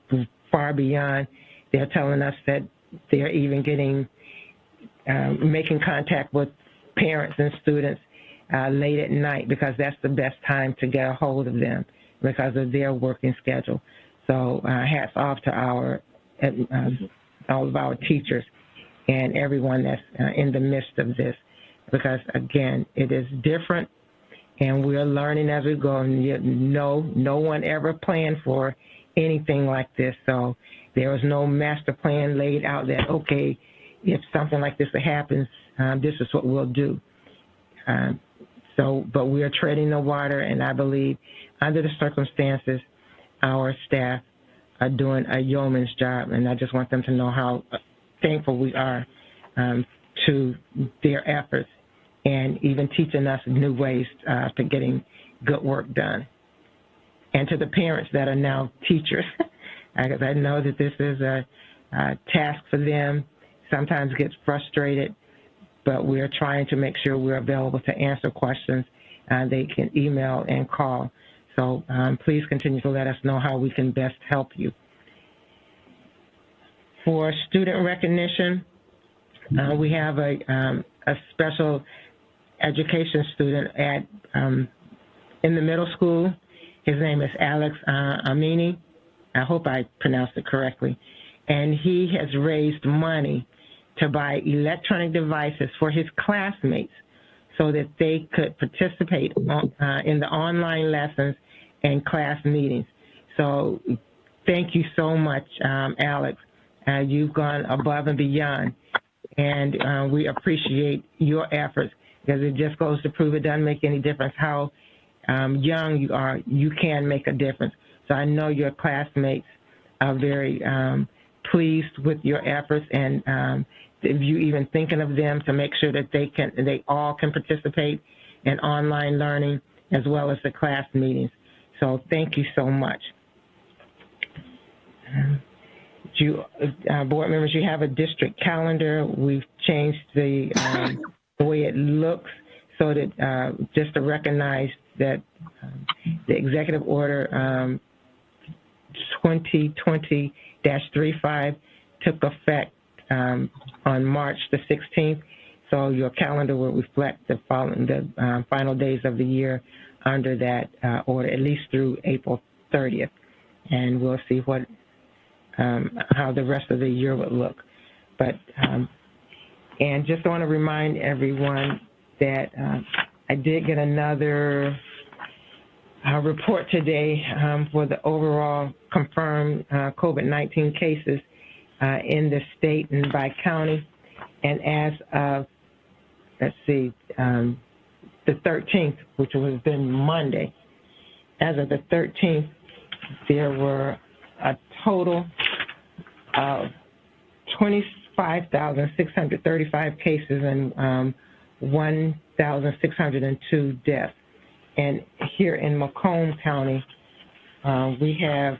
G: far beyond. They're telling us that they're even making contact with parents and students late at night, because that's the best time to get a hold of them because of their working schedule. So hats off to all of our teachers and everyone that's in the midst of this, because, again, it is different, and we're learning as we go. And no one ever planned for anything like this, so there was no master plan laid out that, okay, if something like this happens, this is what we'll do. But we are treading the water, and I believe under the circumstances, our staff are doing a yeoman's job, and I just want them to know how thankful we are to their efforts, and even teaching us new ways to getting good work done. And to the parents that are now teachers, because I know that this is a task for them, sometimes gets frustrated, but we're trying to make sure we're available to answer questions. They can email and call. So please continue to let us know how we can best help you. For student recognition, we have a special education student in the middle school. His name is Alex Amini. I hope I pronounced it correctly. And he has raised money to buy electronic devices for his classmates so that they could participate in the online lessons and class meetings. So thank you so much, Alex. You've gone above and beyond, and we appreciate your efforts, because it just goes to prove it doesn't make any difference how young you are. You can make a difference. So I know your classmates are very pleased with your efforts, and if you even thinking of them to make sure that they all can participate in online learning as well as the class meetings. So thank you so much. Board members, you have a district calendar. We've changed the way it looks so that just to recognize that the executive order 2020-35 took effect on March the 16th. So your calendar will reflect the final days of the year under that order, at least through April 30th. And we'll see what how the rest of the year would look. But and just want to remind everyone that I did get another report today for the overall confirmed COVID-19 cases in the state and by county. And as of, let's see, the 13th, which was then Monday, as of the 13th, there were a total of 25,635 cases and 1,602 deaths. And here in Macomb County, we have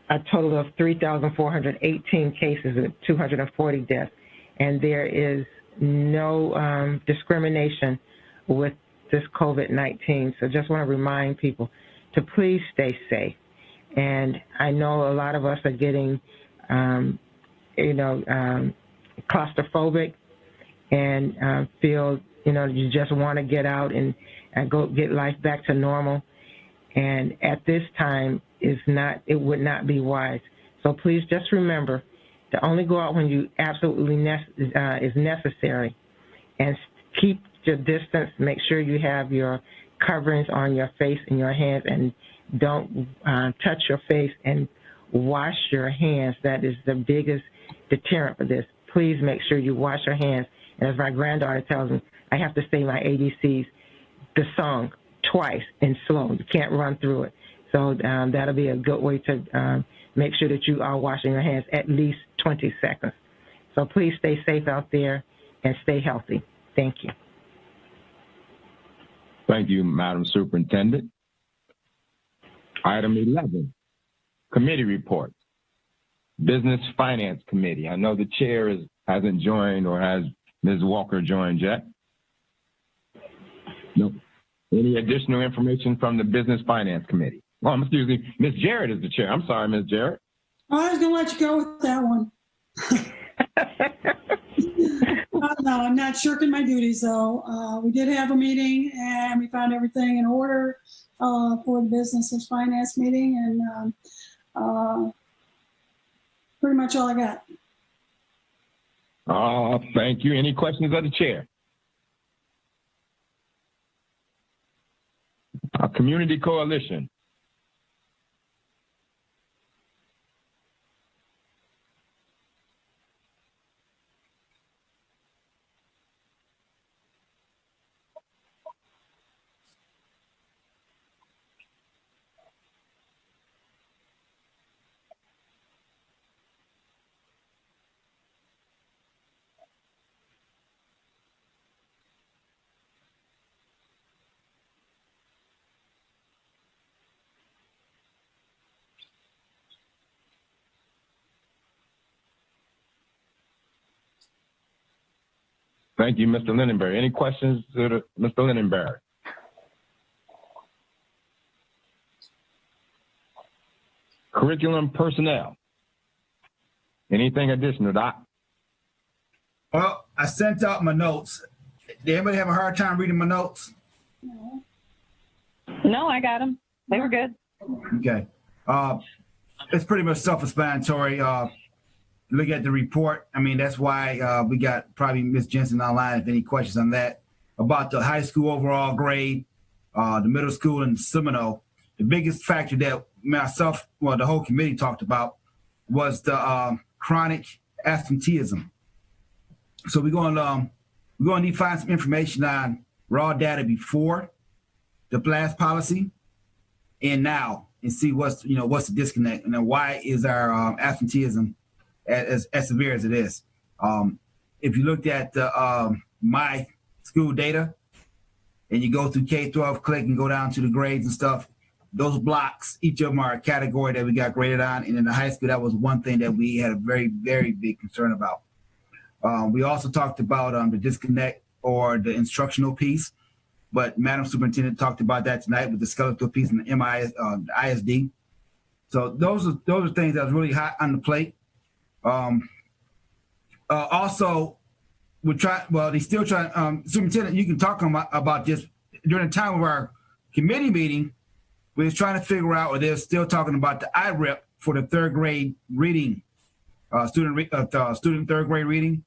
G: a total of 3,418 cases and 240 deaths. And there is no discrimination with this COVID-19. So just want to remind people to please stay safe. And I know a lot of us are getting, claustrophobic and feel, you just want to get out and go get life back to normal. And at this time, it would not be wise. So please just remember to only go out when you absolutely is necessary, and keep your distance. Make sure you have your coverings on your face and your hands, and don't touch your face, and wash your hands. That is the biggest deterrent for this. Please make sure you wash your hands. And as my granddaughter tells me, I have to say my ABCs, the song, twice and slow. You can't run through it. So that'll be a good way to make sure that you are washing your hands at least 20 seconds. So please stay safe out there and stay healthy. Thank you.
A: Thank you, Madam Superintendent. Item 11, committee reports. Business Finance Committee. I know the chair hasn't joined, or has Ms. Walker joined yet? No. Any additional information from the Business Finance Committee? Oh, excuse me, Ms. Jarrett is the chair. I'm sorry, Ms. Jarrett.
C: I was going to let you go with that one. No, I'm not shirking my duties, though. We did have a meeting, and we found everything in order for the Business Finance meeting, and pretty much all I got.
A: Thank you. Any questions of the chair? Community Coalition. Thank you, Mr. Lindenberry. Any questions to Mr. Lindenberry? Curriculum personnel. Anything additional, Doc?
E: Well, I sent out my notes. Did anybody have a hard time reading my notes?
I: No, I got them. They were good.
E: Okay. It's pretty much self-explanatory. Look at the report. I mean, that's why we got probably Ms. Jensen online if any questions on that. About the high school overall grade, the middle school and Seminole. The biggest factor that myself, well, the whole committee talked about was the chronic absenteeism. So we're going to need to find some information on raw data before the blast policy and now, and see what's the disconnect, and then why is our absenteeism as severe as it is. If you looked at the my school data and you go through K-12, click and go down to the grades and stuff, those blocks, each of them are a category that we got graded on. And in the high school, that was one thing that we had a very, very big concern about. We also talked about the disconnect or the instructional piece, but Madam Superintendent talked about that tonight with the skeletal piece and the ISD. So those are things that was really hot on the plate. Also, they still trying, Superintendent, you can talk about this. During the time of our committee meeting, we was trying to figure out, or they're still talking about the IREP for the third grade reading, student third grade reading,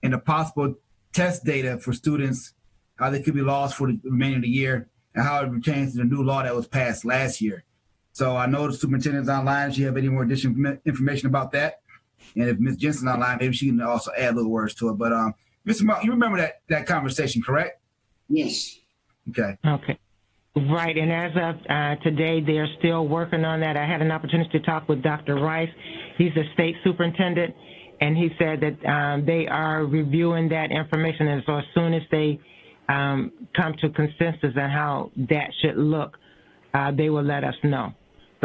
E: and the possible test data for students, how they could be lost for the remainder of the year, and how it pertains to the new law that was passed last year. So I know the superintendent's online. If you have any more additional information about that, and if Ms. Jensen's online, maybe she can also add little words to it. But Mr. Monk, you remember that conversation, correct?
D: Yes.
E: Okay.
G: Okay. Right, and as of today, they're still working on that. I had an opportunity to talk with Dr. Rice. He's the state superintendent, and he said that they are reviewing that information, and so as soon as they come to consensus on how that should look, they will let us know.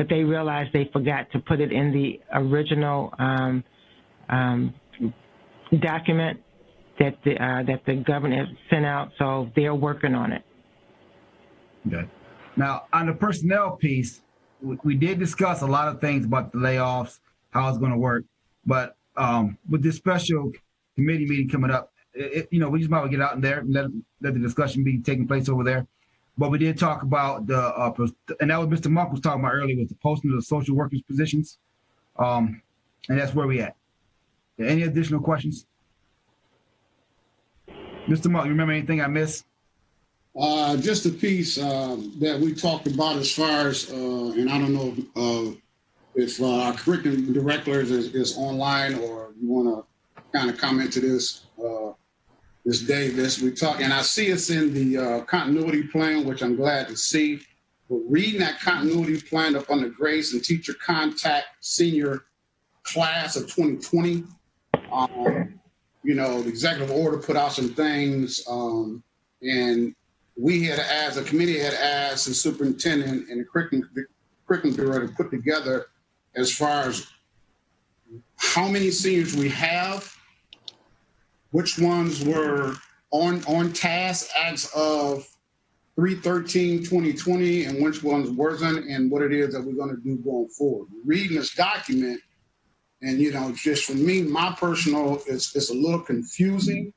G: but they realized they forgot to put it in the original document that the governor sent out, so they're working on it.
E: Okay. Now, on the personnel piece, we did discuss a lot of things about the layoffs, how it's going to work, but with this special committee meeting coming up, we just might as well get out in there and let the discussion be taking place over there. But we did talk about and that was Mr. Monk was talking about earlier, with the posting of the social workers positions, and that's where we at. Any additional questions? Mr. Monk, you remember anything I missed?
D: Just a piece that we talked about as far as, and I don't know if our curriculum director is online, or you want to kind of comment to this, Ms. Davis. We talk, and I see it's in the continuity plan, which I'm glad to see. But reading that continuity plan up under Grace and Teacher Contact Senior Class of 2020, the executive order put out some things, and we had, as a committee, had asked the superintendent and the curriculum director to put together as far as how many seniors we have, which ones were on task as of 3/13/2020, and which ones wasn't, and what it is that we're going to do going forward. Reading this document, and just for me, my personal, it's a little confusing.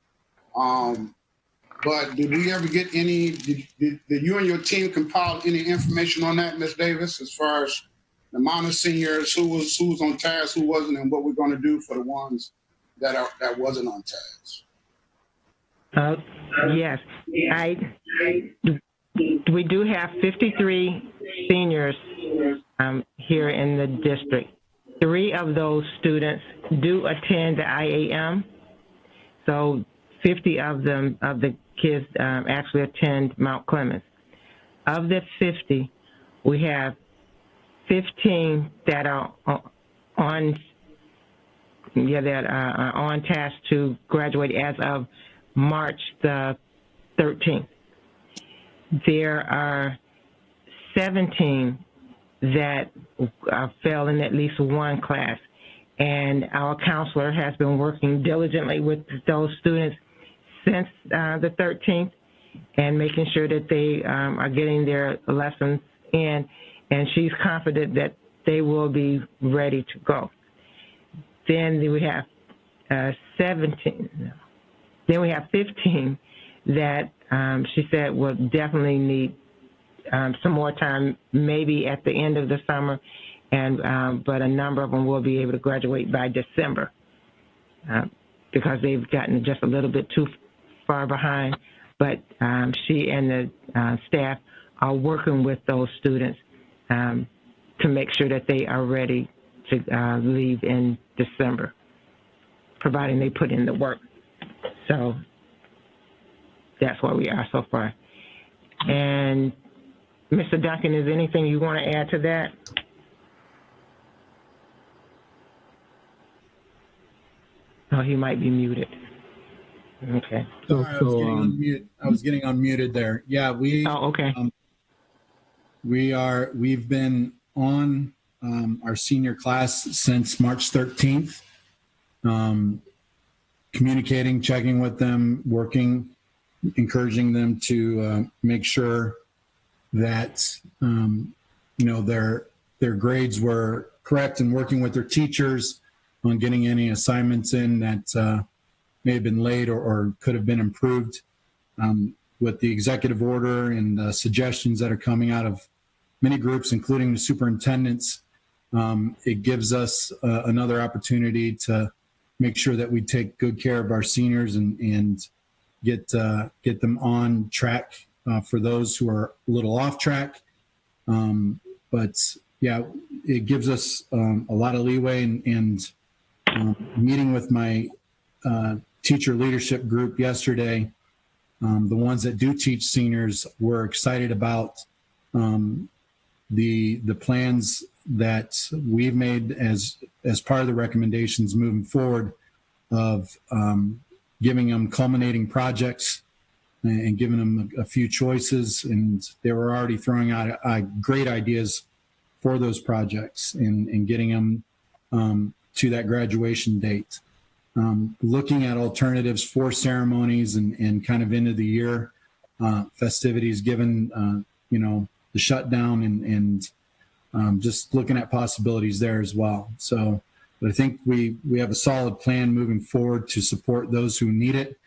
D: But did we ever get any? Did you and your team compile any information on that, Ms. Davis, as far as the amount of seniors, who was on task, who wasn't, and what we're going to do for the ones that wasn't on task?
G: Yes, we do have 53 seniors here in the district. 3 of those students do attend the IAM, so 50 of the kids actually attend Mount Clemens. Of the 50, we have 15 that are on task to graduate as of March the 13th. There are 17 that fell in at least one class, and our counselor has been working diligently with those students since the 13th and making sure that they are getting their lessons in, and she's confident that they will be ready to go. Then we have 15 that she said will definitely need some more time, maybe at the end of the summer, and but a number of them will be able to graduate by December because they've gotten just a little bit too far behind. But she and the staff are working with those students to make sure that they are ready to leave in December, providing they put in the work. So that's where we are so far. And Mr. Duncan, is there anything you want to add to that? Oh, he might be muted. Okay.
J: I was getting unmuted there. Yeah,
G: Oh, okay.
J: We've been on our senior class since March 13th, communicating, checking with them, working, encouraging them to make sure that their grades were correct, and working with their teachers on getting any assignments in that may have been late or could have been improved. With the executive order and suggestions that are coming out of many groups, including the superintendents, it gives us another opportunity to make sure that we take good care of our seniors and get them on track for those who are a little off track. But yeah, it gives us a lot of leeway, and meeting with my teacher leadership group yesterday, the ones that do teach seniors were excited about the plans that we've made as part of the recommendations moving forward of giving them culminating projects and giving them a few choices. And they were already throwing out great ideas for those projects and getting them to that graduation date. Looking at alternatives for ceremonies and kind of end of the year festivities, given the shutdown and just looking at possibilities there as well. So, but I think we have a solid plan moving forward to support those who need it,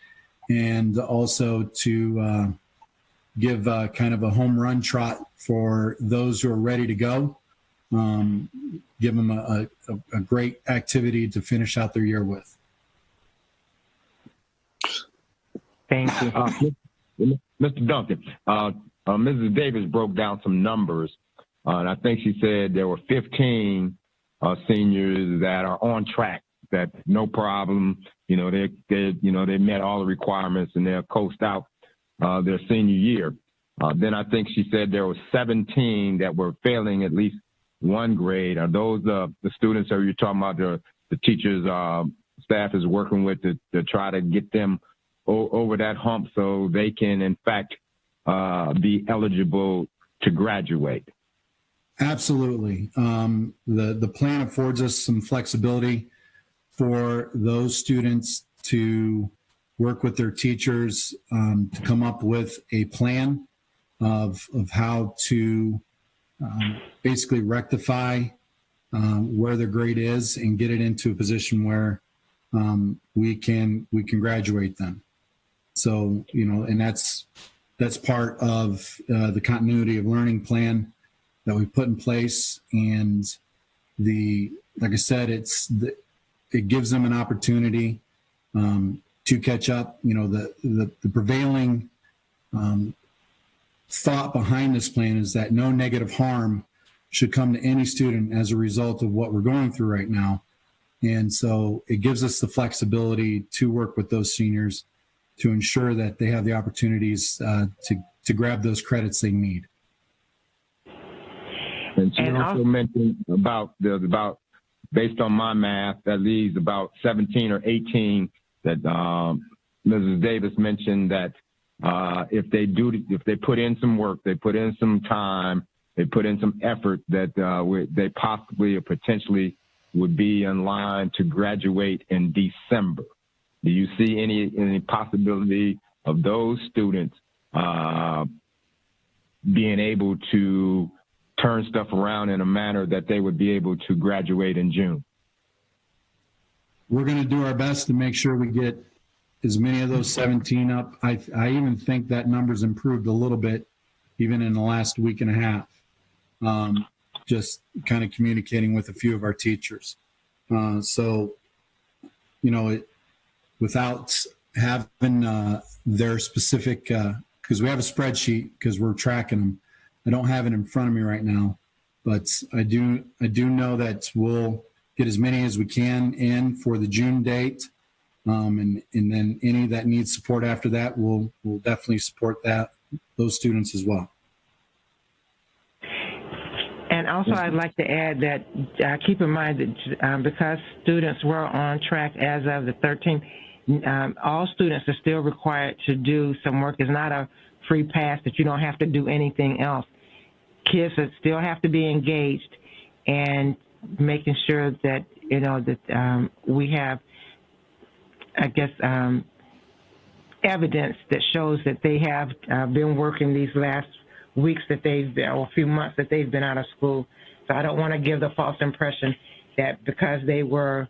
J: and also to give kind of a home run trot for those who are ready to go. Give them a great activity to finish out their year with.
G: Thank you.
A: Mr. Duncan, Mrs. Davis broke down some numbers, and I think she said there were 15 seniors that are on track, that no problem, they met all the requirements and they'll coast out their senior year. Then I think she said there were 17 that were failing at least one grade. Are those the students that you're talking about, the teachers, staff is working with to try to get them over that hump so they can, in fact, be eligible to graduate?
J: Absolutely. The plan affords us some flexibility for those students to work with their teachers to come up with a plan of how to basically rectify where their grade is and get it into a position where we can graduate them. So, and that's part of the continuity of learning plan that we put in place. And like I said, it gives them an opportunity to catch up. The prevailing thought behind this plan is that no negative harm should come to any student as a result of what we're going through right now. And so it gives us the flexibility to work with those seniors to ensure that they have the opportunities to grab those credits they need.
A: And she also mentioned about based on my math, that leaves about 17 or 18 that Mrs. Davis mentioned that if they put in some work, they put in some time, they put in some effort, that they possibly or potentially would be in line to graduate in December. Do you see any possibility of those students being able to turn stuff around in a manner that they would be able to graduate in June?
J: We're going to do our best to make sure we get as many of those 17 up. I even think that number's improved a little bit, even in the last week and a half, just kind of communicating with a few of our teachers. Without having their specific, because we have a spreadsheet because we're tracking them. I don't have it in front of me right now, but I do know that we'll get as many as we can in for the June date. And then any that needs support after that, we'll definitely support those students as well.
G: And also, I'd like to add that keep in mind that because students were on track as of the 13th, all students are still required to do some work. It's not a free pass that you don't have to do anything else. Kids still have to be engaged and making sure that, we have, I guess, evidence that shows that they have been working these last weeks or a few months that they've been out of school. So I don't want to give the false impression that because they were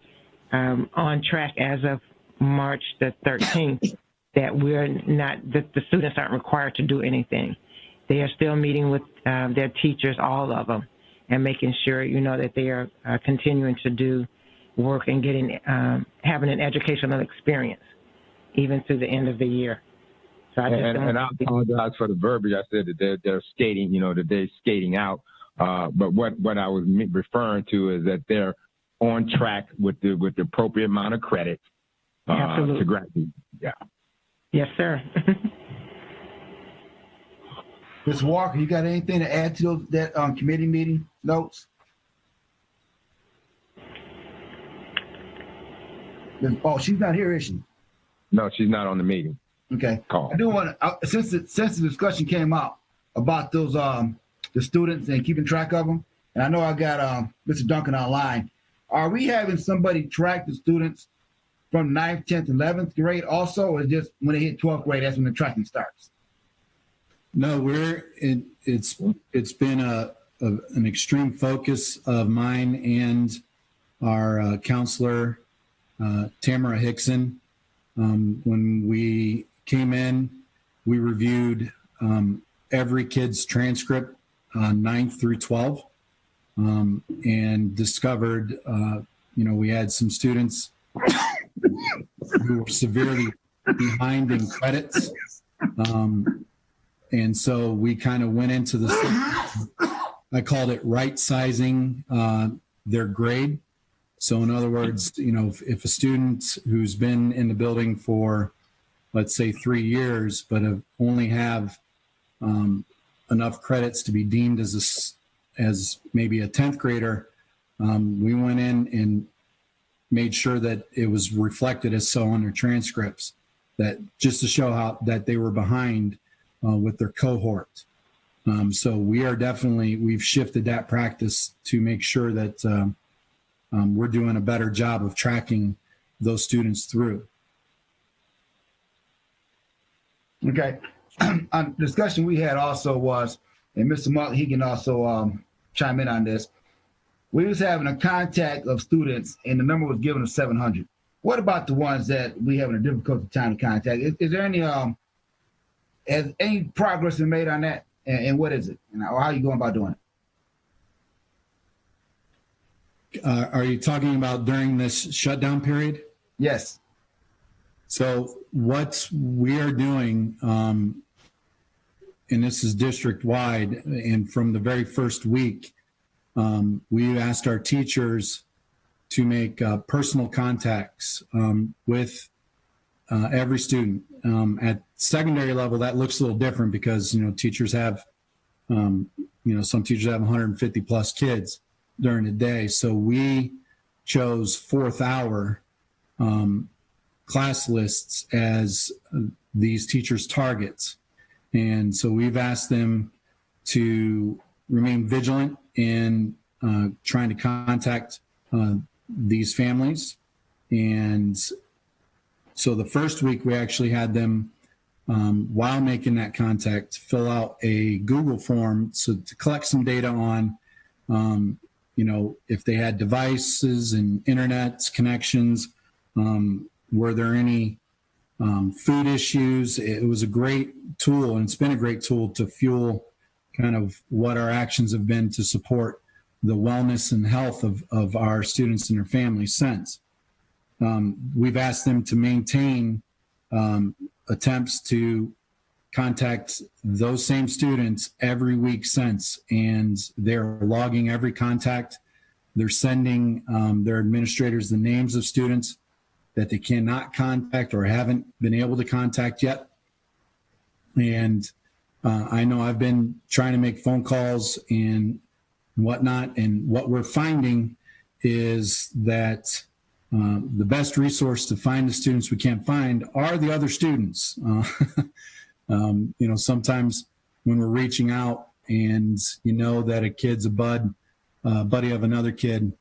G: on track as of March the 13th, that the students aren't required to do anything. They are still meeting with their teachers, all of them, and making sure, that they are continuing to do work and having an educational experience, even through the end of the year. So I
A: apologize for the verbiage. I said that they're skating, that they're skating out. But what I was referring to is that they're on track with the appropriate amount of credit to graduate. Yeah.
G: Yes, sir.
E: Ms. Walker, you got anything to add to that committee meeting notes? Oh, she's not here, is she?
A: No, she's not on the meeting.
E: Okay.
A: Call.
E: I do want to, since the discussion came up about those the students and keeping track of them, and I know I got Mr. Duncan online. Are we having somebody track the students from 9th, 10th, 11th grade also, or is just when they hit 12th grade, that's when the tracking starts?
J: No, it's been an extreme focus of mine and our counselor, Tamara Hickson. When we came in, we reviewed every kid's transcript 9th through 12 and discovered, we had some students who were severely behind in credits. And so we kind of went into this, I called it right sizing their grade. So in other words, if a student who's been in the building for, let's say 3 years, but only have enough credits to be deemed as maybe a 10th grader, we went in and made sure that it was reflected as so on their transcripts, that just to show how that they were behind with their cohort. So we've shifted that practice to make sure that we're doing a better job of tracking those students through.
E: Okay. Discussion we had also was, and Mr. Martin, he can also chime in on this. We was having a contact of students, and the number was given of 700. What about the ones that we having a difficult time to contact? Is there any has any progress been made on that? And what is it? Or how are you going about doing it?
J: Are you talking about during this shutdown period?
E: Yes.
J: So what we are doing, and this is district-wide, and from the very first week, we asked our teachers to make personal contacts with every student. At secondary level, that looks a little different because, teachers have, some teachers have 150 plus kids during the day. So we chose fourth hour class lists as these teachers' targets. And so we've asked them to remain vigilant in trying to contact these families. And so the first week we actually had them, while making that contact, fill out a Google form to collect some data on, if they had devices and internet connections, were there any food issues. It was a great tool, and it's been a great tool to fuel kind of what our actions have been to support the wellness and health of our students and their families since. We've asked them to maintain attempts to contact those same students every week since, and they're logging every contact. They're sending their administrators the names of students that they cannot contact or haven't been able to contact yet. And I know I've been trying to make phone calls and whatnot, and what we're finding is that the best resource to find the students we can't find are the other students. Sometimes when we're reaching out and that a kid's a buddy of another kid,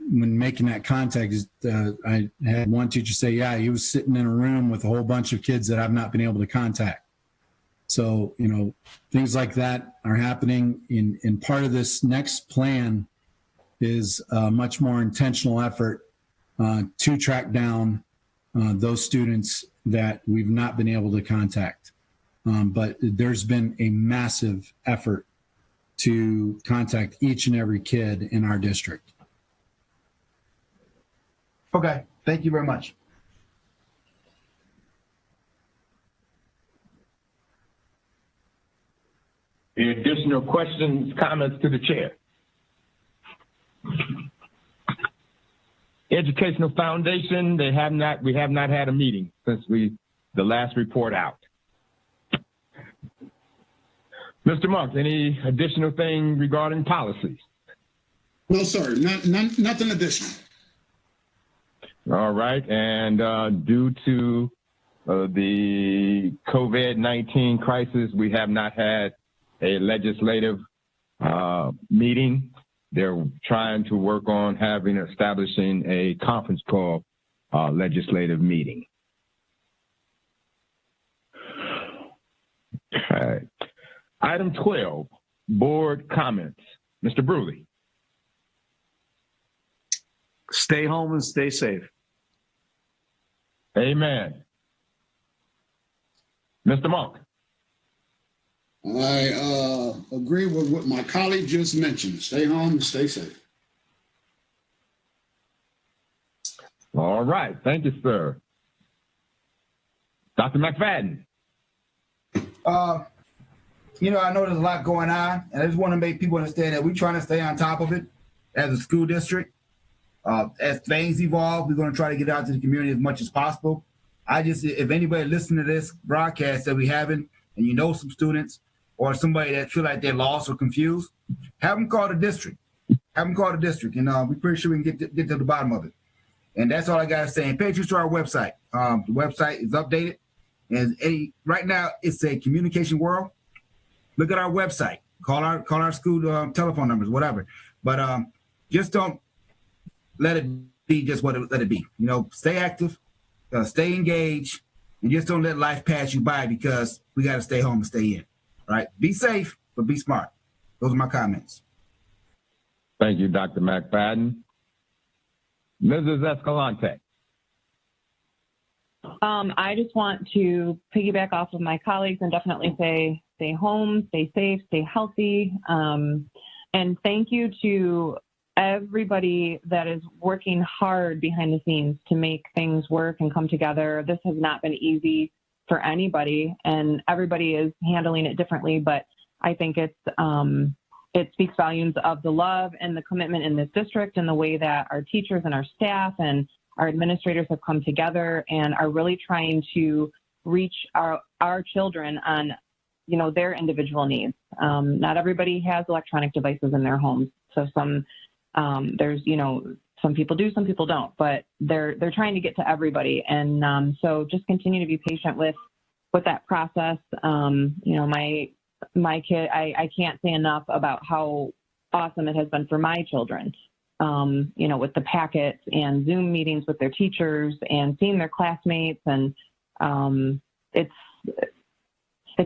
J: when making that contact, I had one teacher say, yeah, he was sitting in a room with a whole bunch of kids that I've not been able to contact. So, things like that are happening. In part of this next plan is a much more intentional effort to track down those students that we've not been able to contact. But there's been a massive effort to contact each and every kid in our district.
E: Okay, thank you very much.
A: Any additional questions, comments to the chair? Educational Foundation, we have not had a meeting since the last report out. Mr. Monk, any additional thing regarding policies?
D: No, sir, nothing additional.
A: All right, and due to the COVID-19 crisis, we have not had a legislative meeting. They're trying to work on establishing a conference call legislative meeting. Okay. Item 12, board comments. Mr. Brewley.
H: Stay home and stay safe.
A: Amen. Mr. Monk.
D: I agree with what my colleague just mentioned. Stay home and stay safe.
A: All right. Thank you, sir. Dr. McFadden.
E: You know, I know there's a lot going on, and I just want to make people understand that we're trying to stay on top of it as a school district. As things evolve, we're going to try to get out to the community as much as possible. If anybody listening to this broadcast that we having, and you know some students or somebody that feel like they're lost or confused, have them call the district. Have them call the district, and we're pretty sure we can get to the bottom of it. And that's all I got to say. And pay attention to our website. The website is updated, and right now it's a communication world. Look at our website. Call our school telephone numbers, whatever. But just don't let it be just let it be. You know, stay active, stay engaged, and just don't let life pass you by because we got to stay home and stay in. All right? Be safe, but be smart. Those are my comments.
A: Thank you, Dr. McFadden. Mrs. Escalante.
I: I just want to piggyback off of my colleagues and definitely say stay home, stay safe, stay healthy. And thank you to everybody that is working hard behind the scenes to make things work and come together. This has not been easy for anybody, and everybody is handling it differently, but I think it speaks volumes of the love and the commitment in this district and the way that our teachers and our staff and our administrators have come together and are really trying to reach our children on, you know, their individual needs. Not everybody has electronic devices in their homes. So there's, you know, some people do, some people don't, but they're trying to get to everybody. And so just continue to be patient with that process. You know, my kid, I can't say enough about how awesome it has been for my children. You know, with the packets and Zoom meetings with their teachers and seeing their classmates. And it's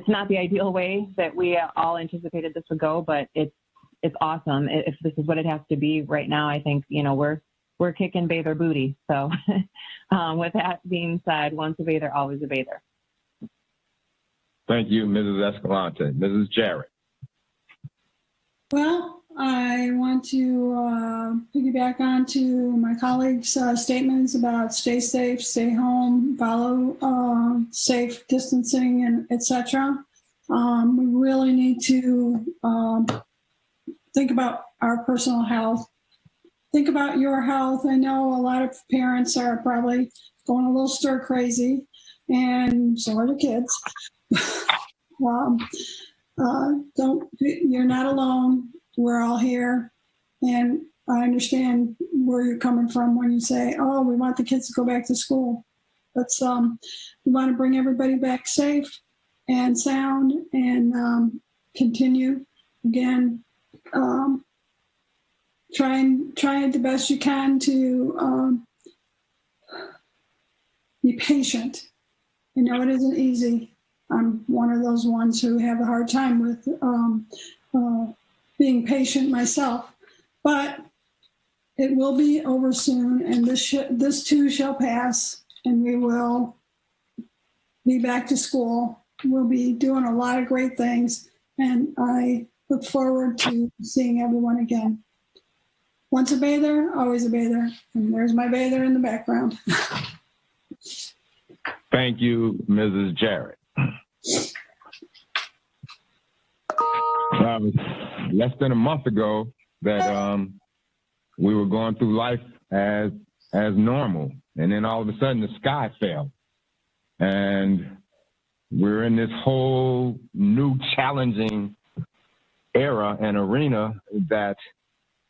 I: not the ideal way that we all anticipated this would go, but it's awesome. If this is what it has to be right now, I think, you know, we're kicking bather booty. So with that being said, once a bather, always a bather.
A: Thank you, Mrs. Escalante. Mrs. Jarrett.
C: Well, I want to piggyback on to my colleagues' statements about stay safe, stay home, follow safe distancing, and etc. We really need to think about our personal health. Think about your health. I know a lot of parents are probably going a little stir crazy, and so are the kids. You're not alone. We're all here. And I understand where you're coming from when you say, oh, we want the kids to go back to school. But we want to bring everybody back safe and sound and continue. Again, try the best you can to be patient. I know it isn't easy. I'm one of those ones who have a hard time with being patient myself, but it will be over soon, and this too shall pass, and we will be back to school. We'll be doing a lot of great things, and I look forward to seeing everyone again. Once a bather, always a bather, and there's my bather in the background.
A: Thank you, Mrs. Jarrett. Less than a month ago that we were going through life as normal, and then all of a sudden the sky fell, and we're in this whole new challenging era and arena that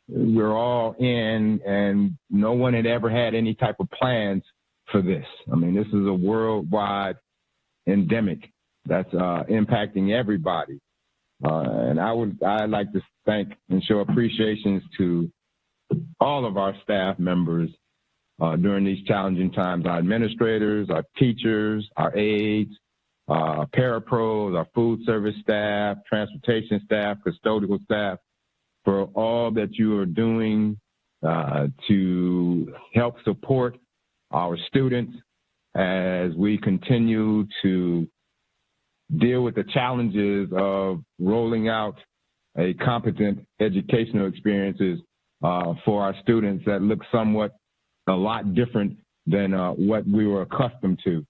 A: we're all in, and no one had ever had any type of plans for this. I mean, this is a worldwide endemic that's impacting everybody. And I'd like to thank and show appreciations to all of our staff members during these challenging times, our administrators, our teachers, our aides, parapros, our food service staff, transportation staff, custodial staff, for all that you are doing to help support our students as we continue to deal with the challenges of rolling out a competent educational experiences for our students that look somewhat a lot different than what we were accustomed to.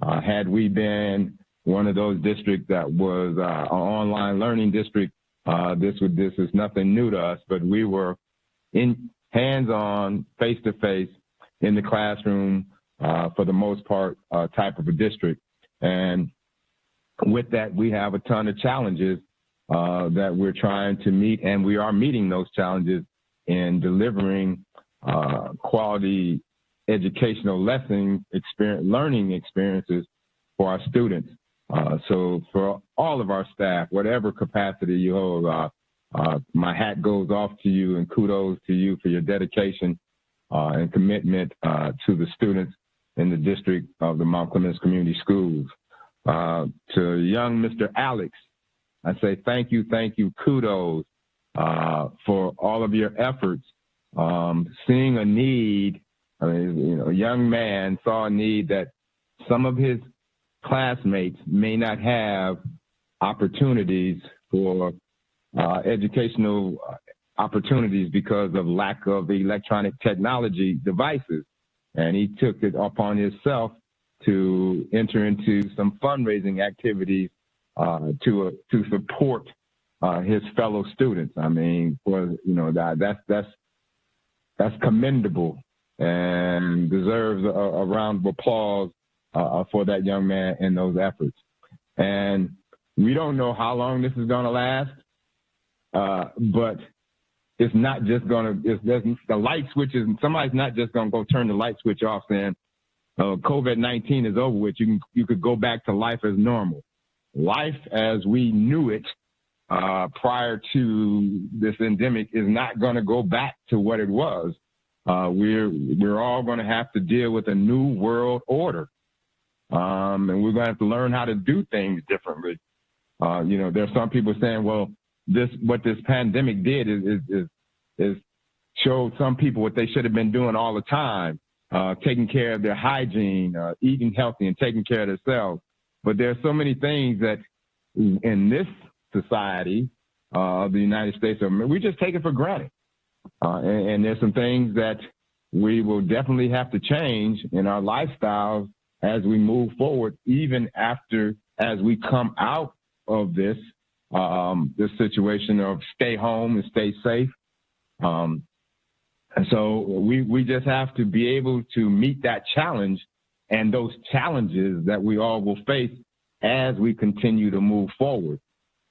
A: Had we been one of those districts that was an online learning district, this is nothing new to us, but we were in hands-on, face-to-face in the classroom for the most part type of a district. And with that, we have a ton of challenges that we're trying to meet, and we are meeting those challenges in delivering quality educational learning experiences for our students. So for all of our staff, whatever capacity you hold, my hat goes off to you and kudos to you for your dedication and commitment to the students in the district of the Mount Clemens Community Schools. To young Mr. Alex, I say thank you, kudos for all of your efforts. Seeing a need, a young man saw a need that some of his classmates may not have opportunities for educational opportunities because of lack of electronic technology devices. And he took it upon himself to enter into some fundraising activities to support his fellow students. I mean, that's commendable and deserves a round of applause for that young man and those efforts. And we don't know how long this is going to last, but it's not just going to, the light switches, somebody's not just going to go turn the light switch off saying, COVID-19 is over with. You could go back to life as normal. Life as we knew it prior to this endemic is not going to go back to what it was. We're all going to have to deal with a new world order, and we're going to have to learn how to do things differently. There's some people saying, well, what this pandemic did is showed some people what they should have been doing all the time. Taking care of their hygiene, eating healthy, and taking care of themselves. But there are so many things that in this society of the United States, we just take it for granted. And there's some things that we will definitely have to change in our lifestyles as we move forward, even as we come out of this situation of stay home and stay safe. And so we just have to be able to meet that challenge and those challenges that we all will face as we continue to move forward.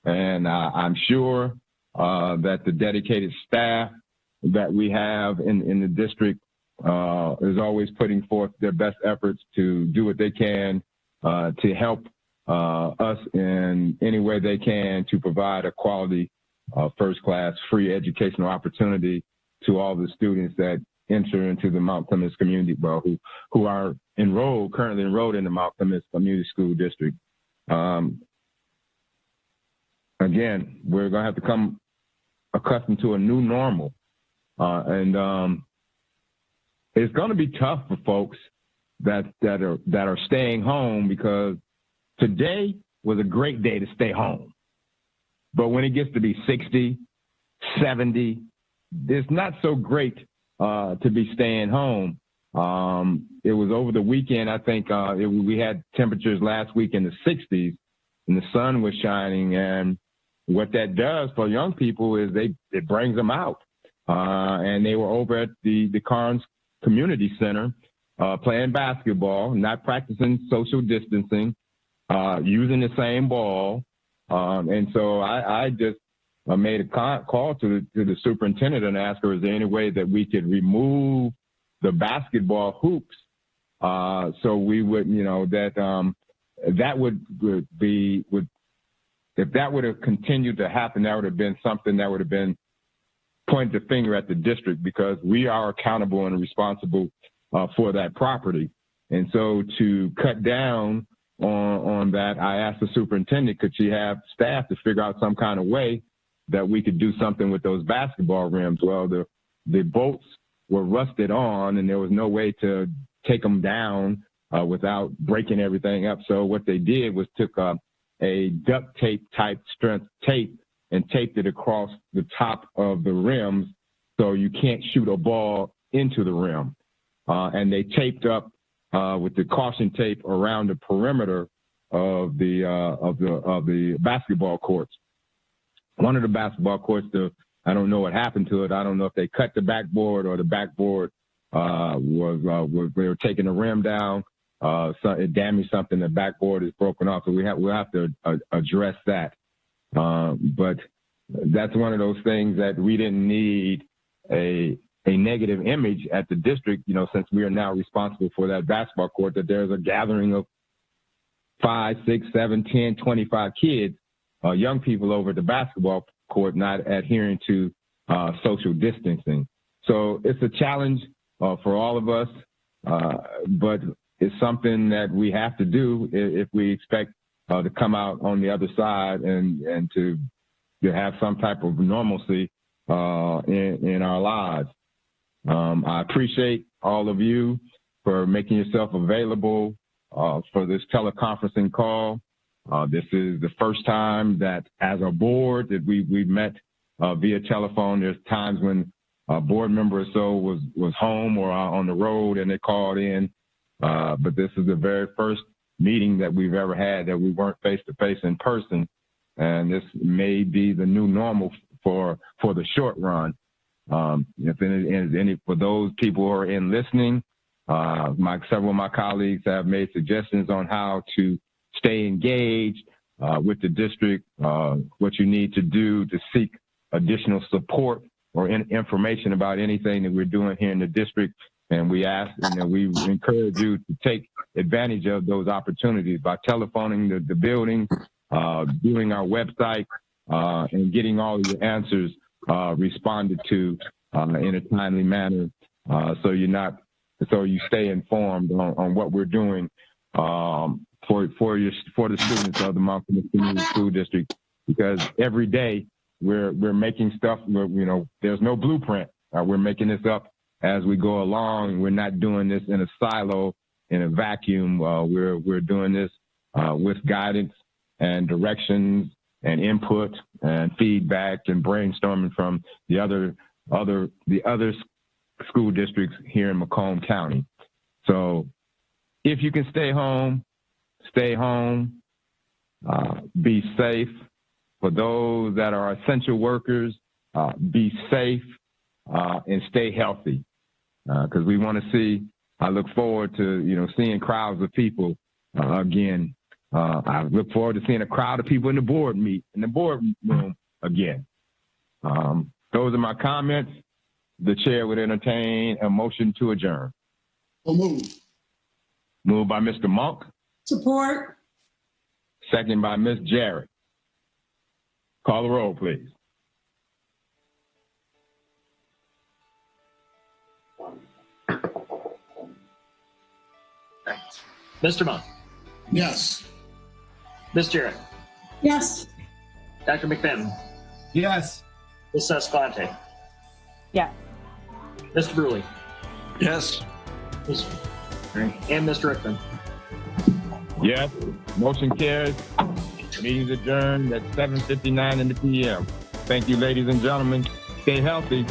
A: And I'm sure that the dedicated staff that we have in the district is always putting forth their best efforts to do what they can to help us in any way they can to provide a quality first-class free educational opportunity to all the students that enter into the Mount Clemens community, who are currently enrolled in the Mount Clemens Community School District. Again, we're going to have to come accustomed to a new normal. And it's going to be tough for folks that are staying home, because today was a great day to stay home. But when it gets to be 60, 70, it's not so great to be staying home. It was over the weekend, I think we had temperatures last week in the 60s and the sun was shining. And what that does for young people is it brings them out. And they were over at the Carnes Community Center playing basketball, not practicing social distancing, using the same ball. And so I just made a call to the superintendent and asked her, is there any way that we could remove the basketball hoops so we would, that would if that would have continued to happen, that would have been something that would have been pointing the finger at the district, because we are accountable and responsible for that property. And so to cut down on that, I asked the superintendent, could she have staff to figure out some kind of way that we could do something with those basketball rims? Well, the bolts were rusted on, and there was no way to take them down without breaking everything up. So what they did was took a duct tape type strength tape and taped it across the top of the rims so you can't shoot a ball into the rim. And they taped up with the caution tape around the perimeter of the basketball courts. One of the basketball courts, I don't know what happened to it. I don't know if they cut the backboard or the backboard was they were taking the rim down. So it damaged something. The backboard is broken off, so we'll have to address that. But that's one of those things that we didn't need a negative image at the district, since we are now responsible for that basketball court, that there's a gathering of 5, 6, 7, 10, 25 kids, young people over at the basketball court, not adhering to social distancing. So it's a challenge for all of us, but it's something that we have to do if we expect to come out on the other side and to have some type of normalcy in our lives. I appreciate all of you for making yourself available for this teleconferencing call. This is the first time that as a board that we've met via telephone. There's times when a board member or so was home or on the road and they called in. But this is the very first meeting that we've ever had that we weren't face-to-face in person. And this may be the new normal for the short run. If any, for those people who are in listening, several of my colleagues have made suggestions on how to stay engaged with the district, what you need to do to seek additional support or information about anything that we're doing here in the district. And we ask, we encourage you to take advantage of those opportunities by telephoning the building, viewing our website, and getting all of your answers responded to in a timely manner, so you stay informed on what we're doing for the students of the Montgomery Community School District. Because every day we're making stuff. There's no blueprint. We're making this up as we go along. We're not doing this in a silo, in a vacuum. We're doing this with guidance and directions and input and feedback and brainstorming from the other school districts here in Macomb County. So if you can stay home, stay home. Be safe. For those that are essential workers, be safe and stay healthy. Because we want to see, I look forward to, seeing crowds of people again. I look forward to seeing a crowd of people in the boardroom again. Those are my comments. The chair would entertain a motion to adjourn.
D: So moved.
A: Moved by Mr. Monk.
C: Support.
A: Second by Ms. Jarrett. Call the roll, please.
B: Mr. Monk.
D: Yes.
B: Ms. Jarrett.
C: Yes.
B: Dr. McFadden.
E: Yes.
B: Ms. Escalante.
I: Yeah.
B: Mr. Bruley.
H: Yes.
B: And Mr. Rickman.
A: Yes. Motion carries. Meeting's adjourned at 7:59 in the p.m. Thank you, ladies and gentlemen. Stay healthy.